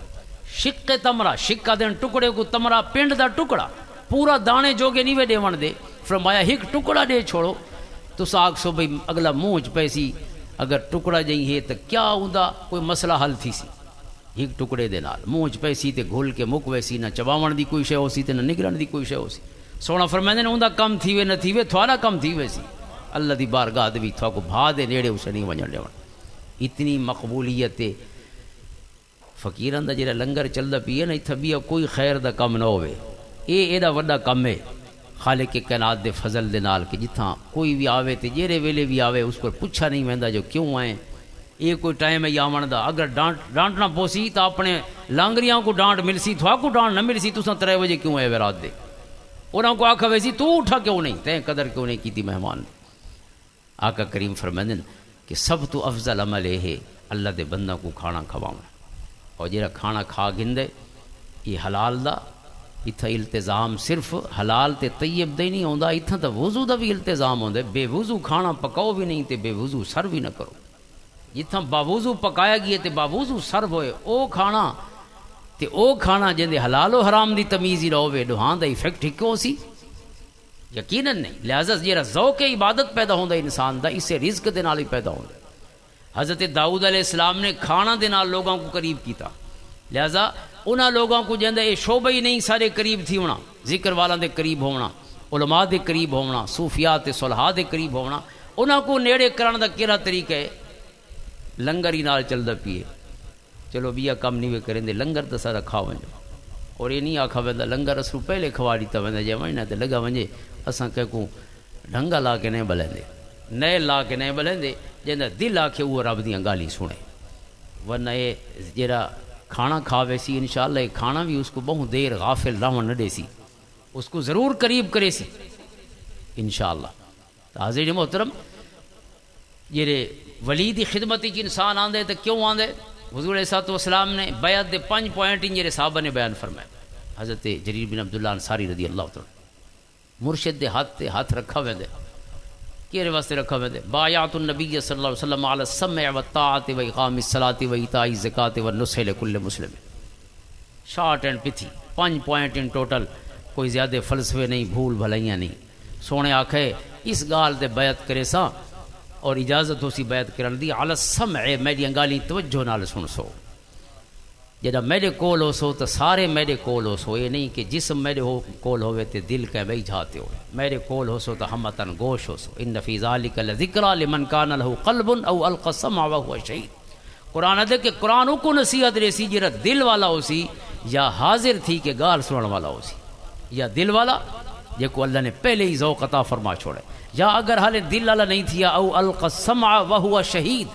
شق تمرہ، شکا دین ٹکڑے کو تمرہ پنڈ دا ٹکڑا پورا دانے جوگے نہیں وے دیون دے. فرمایا ہک ٹکڑا دے چھوڑو تو آگ سو بھئی اگلا مونج پیسی اگر ٹکڑا جئی ہے تو کیا اوندا کوئی مسئلہ حل تھی سی. ہک ٹکڑے دے نال مونج پیسی تے گھل کے مک ویسی، نہ چباون دی کوئی شے ہو سی تے نہ نگرن دی کوئی شے ہو سی. سونا فرمائندے نے اوندا کم تھی وے نہ تھی وے تھوڑا کم تھی وے سی. اللہ دی بارگاہ دے وچ تھاکو بھا دے نیڑے اسے نہیں ونجن دیون. اتنی مقبولیت ہے. فقیراں دا جڑا لنگر چلدا پیے نا اتھا بیا کوئی خیر دا کم نہ ہوے، اے ایڈا وڈا کم ہے خالق کائنات دے فضل دے نال کہ جتھاں کوئی بھی آوے تے جیڑے ویلے بھی آوے اس کو پوچھا نہیں ویندا جو کیوں آئے. یہ کوئی ٹائم ہے آون دا، اگر ڈانٹ نہ پوسی تو اپنے لانگریاں کو ڈانٹ ملسی، تھوا کو ڈانٹ نہ ملسی. تساں 3 بجے کیوں آئے رات دے؟ انہاں کو آکھا ویسی تو اٹھا کیوں نہیں، تیں قدر کیوں نہیں کیتی مہمان. آقا کریم فرماندے کہ سب تو افضل عمل ہے اللہ دے بندہ کو کھانا کھواؤں. اور جڑا کھانا کھا گندے یہ حلال دا اتھا التزام صرف حلال تے طیب دا ہی نہیں ہوندا، اتھا تا وضو دا بھی التزام ہوندا. بے وضو کھانا پکاؤ بھی نہیں تے بے وضو سرو بھی نہ کرو. جتھاں باوضو پکایا گیا تے باوضو سرو ہوئے او کھانا جندے حلال و حرام دی تمیز ہی نہ ہوئے ڈوہاں دا ایفیکٹ ہی کیوں سی؟ یقیناً نہیں. لہذا جیڑا ذوق عبادت پیدا ہوندا انسان دا اسے رزق دے نال ہی پیدا ہوندا. حضرت داؤد علیہ السلام نے کھانا دے نال لوگوں کو قریب کیتا. لہذا انہاں لوگوں کو جندے یہ شعبہ ہی نہیں سارے قریب تھی ہونا، ذکر والا دے قریب ہونا، علماء دے قریب ہونا، صوفیاء تے صلحاء دے قریب ہونا، انہاں کو نیڑے کرن دا کیڑا طریقہ ہے؟ لنگر ہی نال چلدا پیے، چلو بیا کم نہیں وے کریں دے، لنگر تے سارا کھا ونجو، اور یہ نہیں آکھا ویندا لنگر اسو پہلے کھوا دیتا ویندا جے وڑنا تے لگا ونجے اساں کہ کو ڈھنگا لا کے نہیں بلیندے، نئے لا کے نہیں بلیندے، جندا دل آکھے وہ رب دیاں گالیاں سنے، ورنہ یہ جڑا کھانا کھاوے سی انشاءاللہ یہ کھانا بھی اس کو بہت دیر غافل رہن نہ دے سی، اس کو ضرور قریب کرے سی انشاءاللہ۔ حاضرین محترم، یہ ولی دی خدمت کی انسان آندے تو کیوں آندے؟ حضور علیہ السلام نے بیعت دے 5 پوائنٹ یہ صحابہ نے بیان فرمائے۔ حضرت جریر بن عبداللہ انصاری رضی اللہ تعالیٰ مرشد دے ہاتھ رکھا ہوئے دے، کیرے واسطے رکھا ہوئے دے؟ بایعت النبی صلی اللہ علیہ وسلم علی السمع والطاعت و اقام الصلاۃ و ایتاء الزکاۃ والنصح لکل مسلم۔ Short and pithy 5 point in total, کوئی زیادہ فلسفے نہیں، بھول بھلائیاں نہیں۔ سونے آکھے اس گال تے بیعت کرے سا اور اجازت ہو سی بیعت کرن دی، علی السمع میری گالی توجہ نال سن سو، جڑا میرے کول ہو سو تو سارے میرے کول ہو سو، یہ نہیں کہ جسم میرے کول ہوئے تے دل کہ بھئی جاتے ہوئے، میرے کول ہو سو تو ہمتن گوش ہو سو۔ ان فی ذالک لذکری لمن کان لہ قلب او القى السمع وهو شہید۔ قرآن دے کہ قرآن کو نصیحت رے سی جڑا دل والا ہو سی، یا حاضر تھی کہ گال سنن والا ہو سی، یا دل والا جے کو اللہ نے پہلے ہی ذوق عطا فرما چھوڑے، یا اگر حال دل والا نہیں تھیا او القى السمع وهو شہید،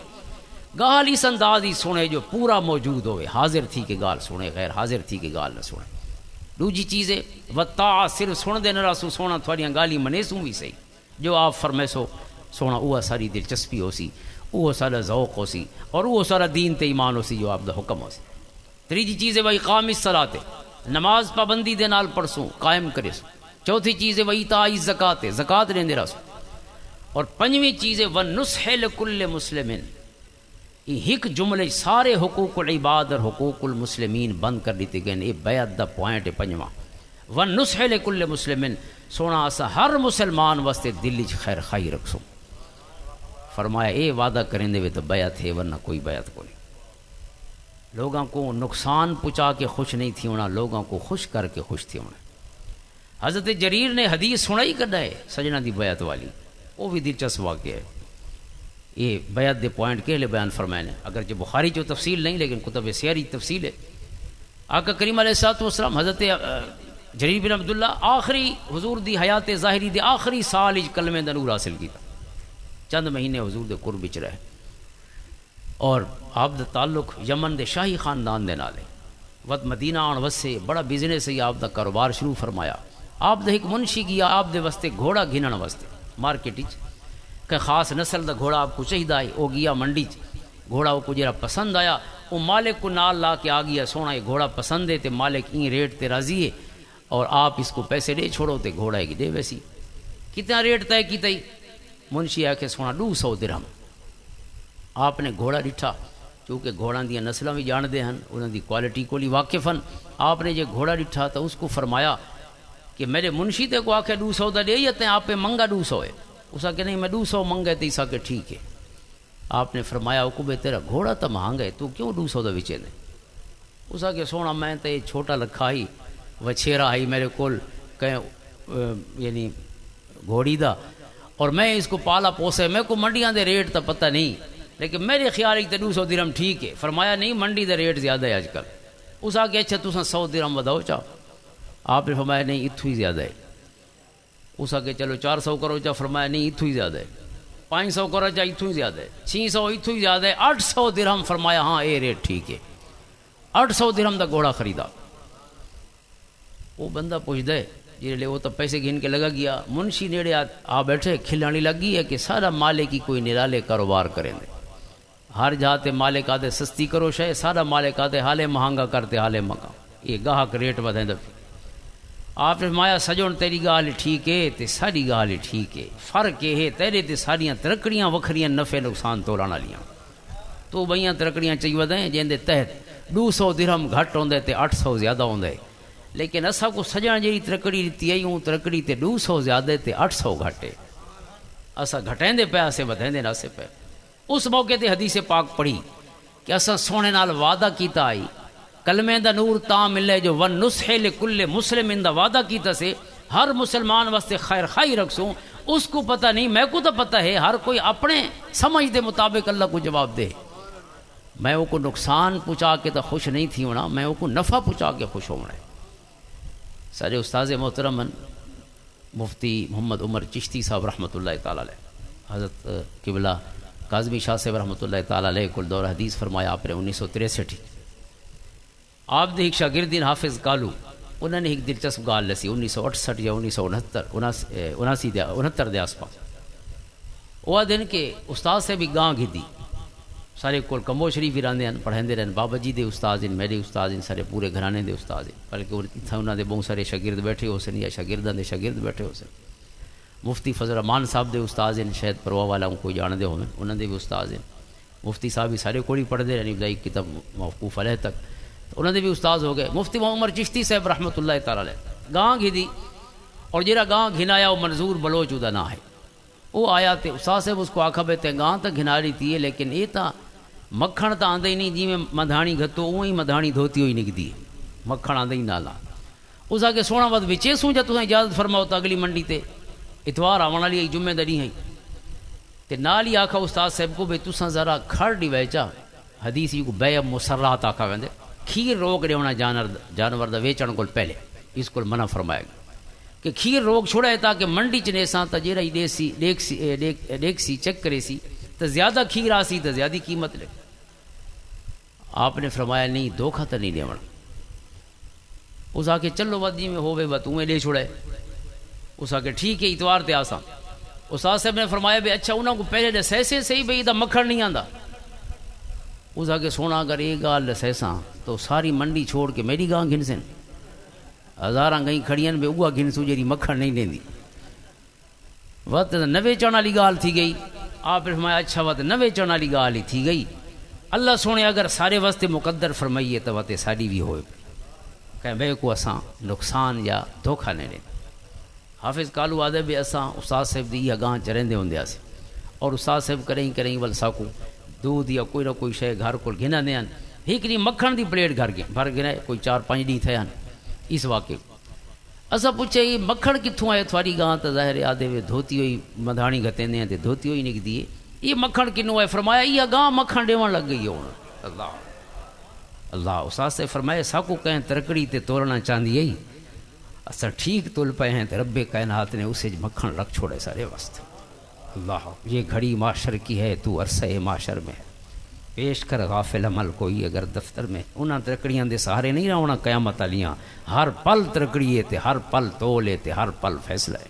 گال اس انداز ہی سنے جو پورا موجود ہوئے، حاضر تھی کہ گال سنے، غیر حاضر تھی کہ گال نہ سنے۔ دوجی چیز ہے وطاع، صرف سن دے نہ رسو سونا تھوڑیاں گالی منیسوں بھی صحیح، جو آپ فرمے سو سونا اوہ ساری دلچسپی ہو سی، اوہ سارا ذوق ہو سی، اور اوہ سارا دین تے ایمان ہو سی جو آپ دا حکم ہو سی۔ تیجی چیز ہے اقام الصلاۃ، نماز پابندی دے نال پڑھسوں قائم کرے سو۔ چوتھی چیز ہے ایتاء الزکاۃ، زکات دیندے رسو۔ اور پنجویں چیز ہے ونصح لکل مسلم، ایک جملے سارے حقوق العباد اور حقوق المسلمین بند کر دیتے گئے، یہ بیعت دا پوائنٹ ہے پنجواں، ونصح لکل مسلم، سونا اسا ہر مسلمان واسطے دل وچ خیر خائی رکھسو۔ فرمایا اے وعدہ کریں دے تو بیعت ہے، ورنہ کوئی بیعت کو نہیں۔ لوگوں کو نقصان پہنچا کے خوش نہیں تھی ہونا، لوگوں کو خوش کر کے خوش تھی ہونا۔ حضرت جریر نے حدیث سنائی کڈا ہے سجنا دی بیعت والی، وہ بھی دلچسپ واقعہ ہے۔ یہ بیعت دے پوائنٹ کے لئے بیان فرمائے نے، اگرچہ بخاری جو تفصیل نہیں لیکن کتب سیری تفصیل ہے۔ آقا کریم علیہ الصلوۃ والسلام حضرت جریر بن عبداللہ آخری حضور دی حیات ظاہری دے آخری سال اچ کلمے دا نور حاصل کیتا، چند مہینے حضور دے قرب وچ رہے، اور آپ دا تعلق یمن دے شاہی خاندان دے نال ہے۔ وقت مدینہ آن وسے بڑا بزنس ہے، آپ دا کاروبار شروع فرمایا۔ آپ دا ایک منشی گیا آپ دے واسطے گھوڑا گھنن واسطے مارکیٹ وچ، کہ خاص نسل دا گھوڑا آپ کو چاہیے ہے، وہ گیا منڈی گھوڑا وہ کو جرا پسند آیا، وہ مالک کو نال لا کے آ گیا، سونا یہ گھوڑا پسند ہے تے مالک این ریٹ تے راضی ہے، اور آپ اس کو پیسے دے چھوڑو تے گھوڑا ایک دے ویسی۔ کتنا ریٹ طے کیتا ہی؟ منشی آ کے سونا 200 درہم۔ آپ نے گھوڑا ڈٹھا، چونکہ گھوڑا دیا نسلیں بھی جاندے ہیں، انہوں دی کوالٹی کو لی واقف ہیں۔ آپ نے جو گھوڑا ڈٹھا تو اس کو فرمایا کہ میرے منشی تے کو آکھے 200 دا دے جاتے ہیں، آپ پہ منگا 200 ہے۔ اس کہ نہیں میں 200 منگے تو اسا کہ ٹھیک ہے۔ آپ نے فرمایا عقبے تیرا گھوڑا تو مہنگا ہے، تو کیوں 200 دا وچے نے؟ اس کہ سونا میں تے چھوٹا لکھا ہی وچھیرا ہی میرے کول کہیں یعنی گھوڑی دا، اور میں اس کو پالا پوسے، میں کو منڈیاں دے ریٹ تو پتہ نہیں، لیکن میرے خیال ہی 200 درہم ٹھیک ہے۔ فرمایا نہیں منڈی دے ریٹ زیادہ ہے آج کل۔ اس کہ اچھا تساں 100 درہم وداؤ چاہو؟ آپ نے فرمایا نہیں اتھو ہی زیادہ ہے۔ اس کہ چلو 400 کرو چا؟ فرمایا نہیں اتھو ہی زیادہ ہے۔ 500 کرو چا؟ اتھو ہی زیادہ ہے۔ 600 اتھو ہی زیادہ ہے۔ 800 درہم فرمایا ہاں اے ریٹ ٹھیک ہے۔ 800 درہم دا گھوڑا خریدا۔ وہ بندہ پوچھ دے جی لے وہ تو پیسے گن کے لگا گیا، منشی نیڑے آ بیٹھے کھلانی لگی ہے کہ سارا مالک کی کوئی نرالے کاروبار کریں دے، ہر جاتے مالک آدھے سستی کرو شے، سارا مالک آدھے حالے مہنگا کرتے حالے مہنگا، یہ گاہک ریٹ ودیں دے۔ آپ نے فرمایا سجن تیری گال ٹھیک ہے تے ساری گال ٹھیک ہے، فرق یہ ہے تیرے تے ساریاں ترکڑیاں وکھریاں نفع نقصان تولان والیاں، تو بھئیاں ترکڑیاں چاہیے ودیں جن دے تحت 200 درہم گھٹ ہوندے تے 800 زیادہ ہوندے، لیکن اسا کو سجن جی ترکڑی دیتی ہے، ترکڑی تے 200 زیادہ تے 800 گھٹے، اسا گھٹیں دے پہ اسے ودیں دے ناسے پہ۔ اس موقع تے حدیث پاک پڑھی کہ اسا سونے نال وعدہ کیتا آئی کلمے دا نور تا ملے جو ون نصح لکل مسلم دا وعدہ کیتا سے ہر مسلمان واسطے خیر خائی رکھسوں. اس کو پتہ نہیں، میں کو تو پتہ ہے، ہر کوئی اپنے سمجھ دے مطابق اللہ کو جواب دے. میں وہ کو نقصان پہنچا کے تو خوش نہیں تھی ہونا، میں وہ کو نفع پہنچا کے خوش ہونا ہے. سارے استاذ محترم مفتی محمد عمر چشتی صاحب رحمۃ اللہ تعالیٰ علیہ، حضرت قبلہ کاظمی شاہ صاحب رحمۃ اللہ تعالیٰ علیہ کو دور حدیث فرمایا آپ نے 1963. آپ دے ایک شاگرد حافظ کالو انہوں نے ایک دلچسپ گال لسی 1968 یا 1969 دے آس پاس. وہ دن کے استاد سے بھی گاں گھی سارے کول کمبو شریف ہی رہتے ہیں، پڑھتے رہن. بابا جی دے استاد ہیں، میرے استاد ہیں، سارے پورے گھرانے دے استاد ہیں، بلکہ انہوں نے بہت سارے شاگرد بیٹھے ہو سن یا شاگرداں دے شاگرد بیٹھے ہو سن. مفتی فضل الرحمان صاحب دے استاد ہیں، شاید پرواہ والا کوئی جاندے ہوں، انہوں نے بھی استاد ہیں. مفتی صاحب بھی سارے کوڑی پڑھتے رہے ابتدائی کتاب موقوف علیہ تک، انہوں نے بھی استاد ہو گئے. مفتی محمد عمر چشتی صاحب رحمۃ اللہ تعالیٰ علیہ گاں گھی دی، اور جہاں گاں گھنایا وہ منظور بلوچ دا نہ ہے. وہ آیا تو استاد صاحب اس کو آکھا بے تے گاں تک گھنا رہی تھی، لیکن یہ تو مکھن تو آندے ہی نہیں، جی میں مدھانی گھتو اوہیں مدھانی دھوتی ہوئی نکتی ہے، مکھن آندے ہی نالا. اس آ کے سونا ود وچے سوں جا تساں اجازت فرماؤ تو اگلی منڈی تے اتوار آون والی جمعے دڑی ہیں تے نال ہی آکھا استاد صاحب کو بے تساں ذرا کھڑ ڈی ویچا حدیث کو بیع مسرات آکھا ویندے کھیر روک ڈیونا جانور دا ویچن کو پہلے اس کو منع فرمایا گیا کہ کھیر روک چھوڑا ہے تاکہ منڈی چ نیساں تا جیڑا ہی دیکھ سی چیک کرے سی تو زیادہ کھیر آسی تو زیادہ قیمت لے. آپ نے فرمایا نہیں دھوکھا تو نہیں دیونا. اس آ کے چلو ود جی میں ہوئے بت اویں لے چھوڑے. اس آ کے ٹھیک ہے اتوار تے آساں. استاد صاحب نے فرمایا بھی اچھا انہوں کو پہلے دسیسے صحیح بھئی دا مکھن نہیں آندا. اس آ کے سونا اگر یہ گال دسیساں تو ساری منڈی چھوڑ کے میری گاں گھن سن ہزاراں گئیں کھڑیاں بے اوہ گھن سو جیری مکھن نہیں دیندی. وقت نوے چڑھ والی گال تھی گئی. آپ نے فرمایا اچھا وقت نوے چڑھ والی گال ہی تھی گئی. اللہ سونے اگر سارے واسطے مقدر فرمائیے تو وقت ساری بھی ہوئے کہ بے کو اساں نقصان یا دھوکھا نہیں دیں. حافظ کالو آدھے بھی اساں استاد صاحب دی یہ گاں چرندے ہوندے آسے اور استاد صاحب کریں ول ساکو دودھ یا کوئی نہ کوئی شے گھر کو گھنا دیں. ہیکڑی مکھن دی پلیٹ گھر بھر گئے کوئی 4-5 ڈی تھے اس واقعے کو. اسا پوچھے یہ مکھن کتوں آئے تھوڑی گاں تو ظاہر آدھے وے دھوتی ہوئی مدھانی گھتیں دیں تے دھوتی ہوئی نکتی ہے. یہ مکھن کنوں آئے فرمایا یہ گاں مکھن ڈیون لگ گئی ہوں. اللہ اللہ استاد سے فرمایا ساکو کہیں ترکڑی تے توڑنا چاندی ہے اسا ٹھیک تل پے ہیں تے رب کائنات نے اسے مکھن رکھ چھوڑے سارے واسطے. اللہ یہ گھڑی معاشر کی ہے تو عرصہ معاشر میں پیش کر غافل عمل کوئی اگر دفتر میں. انہاں ترکڑیاں دے سہارے نہیں رہنا قیامت علیاں. ہر پل ترکڑیے تے ہر پل تولے تے ہر پل فیصلہ ہے.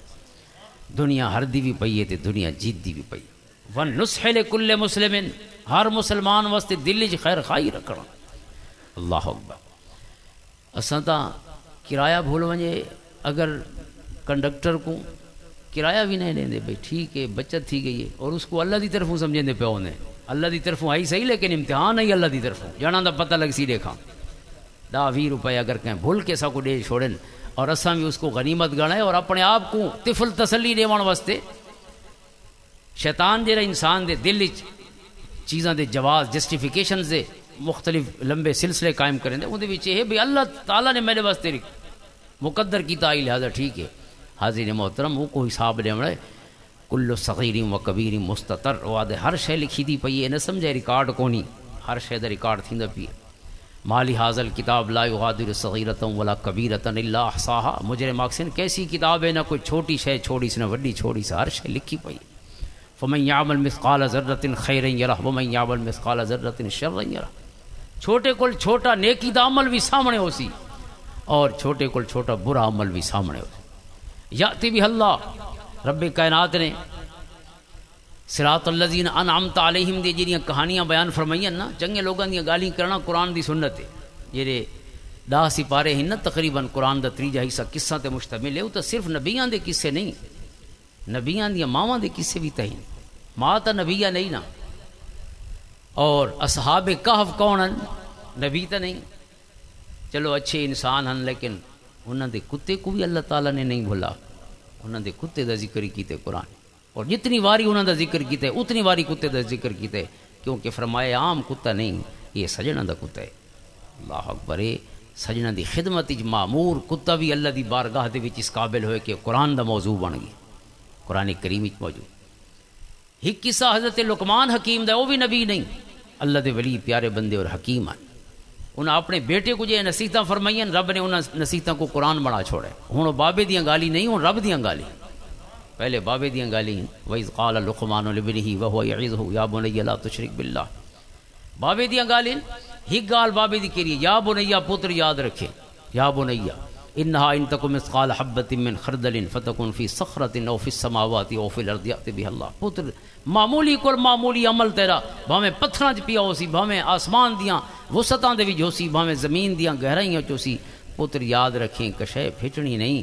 دنیا ہر دی بھی پئی ہے تے دنیا جیت دی بھی پئی. ون نصح لکل مسلم ہر مسلمان واسطے دل وچ خیر خائی رکھنا. اللہ اکبر. اساں تا کرایہ بھول ونجے اگر کنڈکٹر کو کرایہ بھی نہیں دیندے بھئی ٹھیک ہے بچت تھی گئی ہے اور اس کو اللہ دی طرفوں سمجھیں پہ ہونے. اللہ دی طرفوں آئی صحیح لیکن امتحان ہے اللہ دی طرفوں جانا دا پتہ لگ سی دیکھا 10-20 روپے اگر کہیں بھول کے سا کو دے چھوڑن اور اساں بھی اس کو غنیمت گنائے اور اپنے آپ کو طفل تسلی دیوان واسطے شیطان جڑا انسان دے دل وچ چیزاں دے جواز جسٹیفیکیشن دے مختلف لمبے سلسلے قائم کریں دے اون دے وچ ہے بھی اللہ تعالیٰ نے میرے واسطے مقدر کیتا آئی لہذا ٹھیک ہے. حاضرین محترم وہ کو حساب لیونا ہے. کل صغیر و کبیر مستتر وعدے ہر شے لکھی دی پئی ہے نہ سمجھے ریکارڈ کونی ہر شے دا ریکارڈ تھیندا پئی. مالی حاضل کتاب لا یغادر صغیرۃ ولا کبیرۃ الا احصاها. مجرم آکسن کیسی کتاب ہے نہ کوئی چھوٹی شے چھوڑی سے نہ وڈی چھوڑی سے ہر شے لکھی پئی. فمن یعمل مثقال ذرۃ خیرا یرہ ومن یعمل مثقال ذرۃ شرا یرہ. چھوٹے کول چھوٹا نیکی دا عمل بھی سامنے ہو سی اور چھوٹے کول چھوٹا برا عمل بھی سامنے ہو سی. یاتی بھی اللہ رب کائنات نے صراط الذین انعمت علیہم دی جڑیاں کہانیاں بیان فرمائیاں نا چنگے لوگاں دی گالیاں کرنا قرآن دی سنت ہے. جڑے 10 سپارے ہیں نا تقریباً قرآن دا 3 حصہ قصہ تے مشتمل ہے. وہ تو صرف نبیاں دے قصے نہیں نبیاں دی ماواں دے قصے بھی تہیں. ماں تا نبیہ نہیں نا اور اصحاب کہف کون ہیں نبی تا نہیں. چلو اچھے انسان ہیں لیکن انہاں دے کتے کو بھی اللہ تعالیٰ نے نہیں بھولا. انہاں دے کتے دا ذکر کیتے قرآن اور جتنی واری انہاں دا ذکر کیتے اتنی واری کتے دا ذکر کیتے کیونکہ فرمایا عام کتا نہیں یہ سجنہ دا کتا ہے. اللہ اکبر سجنا دی خدمت وچ معمور کتا بھی اللہ دی بارگاہ دے وچ اس قابل ہوئے کہ قرآن دا موضوع بن گیا قرآن کریم وچ موجود ایک قصہ حضرت لقمان حکیم دا وہ بھی نبی نہیں اللہ دے ولی پیارے بندے اور حکیم ہیں انہاں اپنے بیٹے کو جو نصیحتاں فرمائیں رب نے انہاں نصیحتاں کو قرآن بنا چھوڑے ہن بابے دیاں گالی نہیں ہن رب دیاں گالی پہلے بابے دیاں گالی وَإِذْ قَالَ لُقْمَانُ لِابْنِهِ وَهُوَ يَعِظُهُ يَا بُنَيَّ لَا تُشْرِكْ بِاللَّهِ بابے دیاں گالی ہی گال بابے دی کری یا بنیا پتر یاد رکھے یا بنیا انہا ان تکم مثقال حبۃ من خردل فتکن فی صخرۃ او فی السماوات او فی الارض یأتی بها اللہ پتر معمولی کول معمولی عمل تیرا بھاویں پتھراں چ پیا ہوسی بھاویں آسمان دیاں وسعتاں دے وچ ہوسی بھاویں زمین دیاں گہرائیاں چ ہوسی پتر یاد رکھیں کشے پھچنی نہیں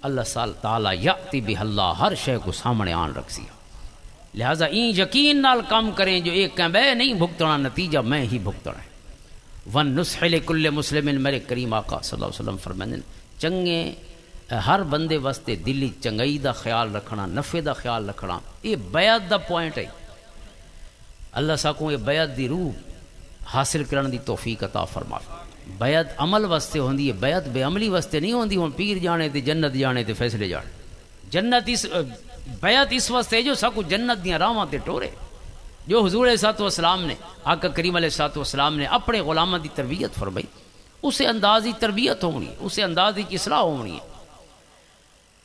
اللہ تعالی یأتی بها اللہ ہر شے کو سامنے آن رکھسی لہذا این یقین نال کام کریں جو ایک کہیں بے نہیں بھگتنا نتیجہ میں ہی بھگتنا ہے وَالنُّصْحِ لِكُلِّ مُسْلِمٍ میرے کریم آقا صلی اللہ علیہ وسلم فرمائیں چنگے ہر بندے واسطے دلی چنگائی دا خیال رکھنا نفع دا خیال رکھنا یہ بیعت دا پوائنٹ ہے اللہ ساکوں یہ بیعت دی روح حاصل کرنے دی توفیق عطا فرما بیعت عمل واسطے ہوندی ہے بیعت بے عملی واسطے نہیں ہوندی ہن پیر جانے تے جنت جانے تے فیصلے جانے جنت اس بیعت اس واسطے جو ساکوں جنت دیاں راہاں تے ٹورے جو حضور علیہ السلام نے آقا کریم علیہ السلام نے اپنے غلاموں دی تربیت فرمائی اسے اندازی تربیت ہونی اسے اندازی اصلاح ہونی ہے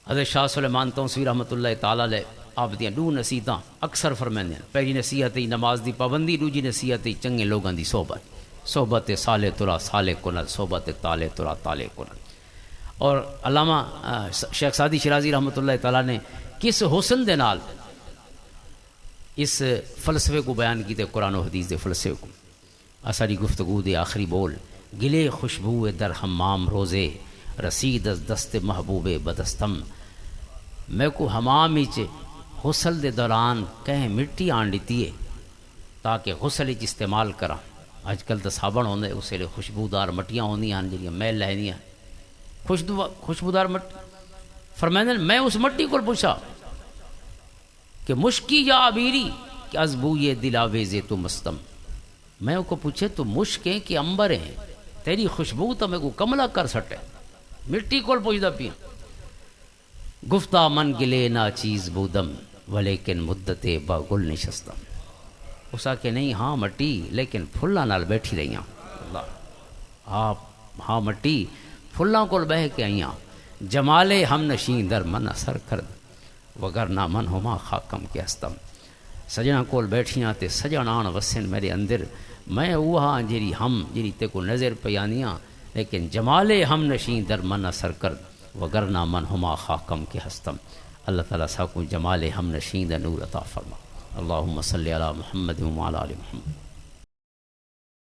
حضرت شاہ سلیمان توسوی رحمۃ اللہ تعالیٰ علیہ آپ دیاں دو نصیحتاں اکثر فرمائیں پہلی نصیحت نماز دی پابندی دوجی نصیحت چنگے لوگاں دی صحبت صالح ترا صالح کنل صحبت طالع ترا طالع کنل اور علامہ شیخ سعدی شرازی رحمۃ اللہ تعالیٰ نے کس حسن دے نال اس فلسفے کو بیان کیتے قرآن و حدیث دے فلسفے کو اساری گفتگو دے آخری بول گلے خوشبو در حمام روزے رسید از دست محبوب بدستم میں کو حمام چ غسل دے دوران کہیں مٹی آن لیتی ہے تاکہ غسل چ استعمال کراں اج کل تو صابن ہوندے اس لیے خوشبودار مٹیاں ہوندیاں جڑیاں میل لہندیاں خوشبودار مٹی فرمائیں میں اس مٹی کو پوچھا کہ مشکی یا عبیری کہ از بوئے دل آویز تو مستم میں ان کو پوچھے تو مشکیں کہ امبر ہیں تیری خوشبو تو میں کو کملا کر سٹے مٹی کو پوچھتا پیا گفتہ من گلے نا چیز بودم ولیکن مدت با گل نشستم اسا کہ نہیں ہاں مٹی لیکن پھلاں نال بیٹھی رہیاں اللہ آپ ہاں مٹی پھلاں کو بہ کے آئیاں جمالے ہم نشین در من اثر کرد وگر نہ من ہما خاکم کے ہستم سجنا کول بیٹھیاں تے سجن آن وسن میرے اندر میں وہاں جیری ہم جیری تے کو نظر پیانیاں لیکن جمالے ہم نشین در من اثر کرد وگر نہ من ہما خاکم کے ہستم اللہ تعالیٰ ساکو جمالے ہم نشین دا نور عطا فرما اللہم صلی علی محمد و علی آل محمد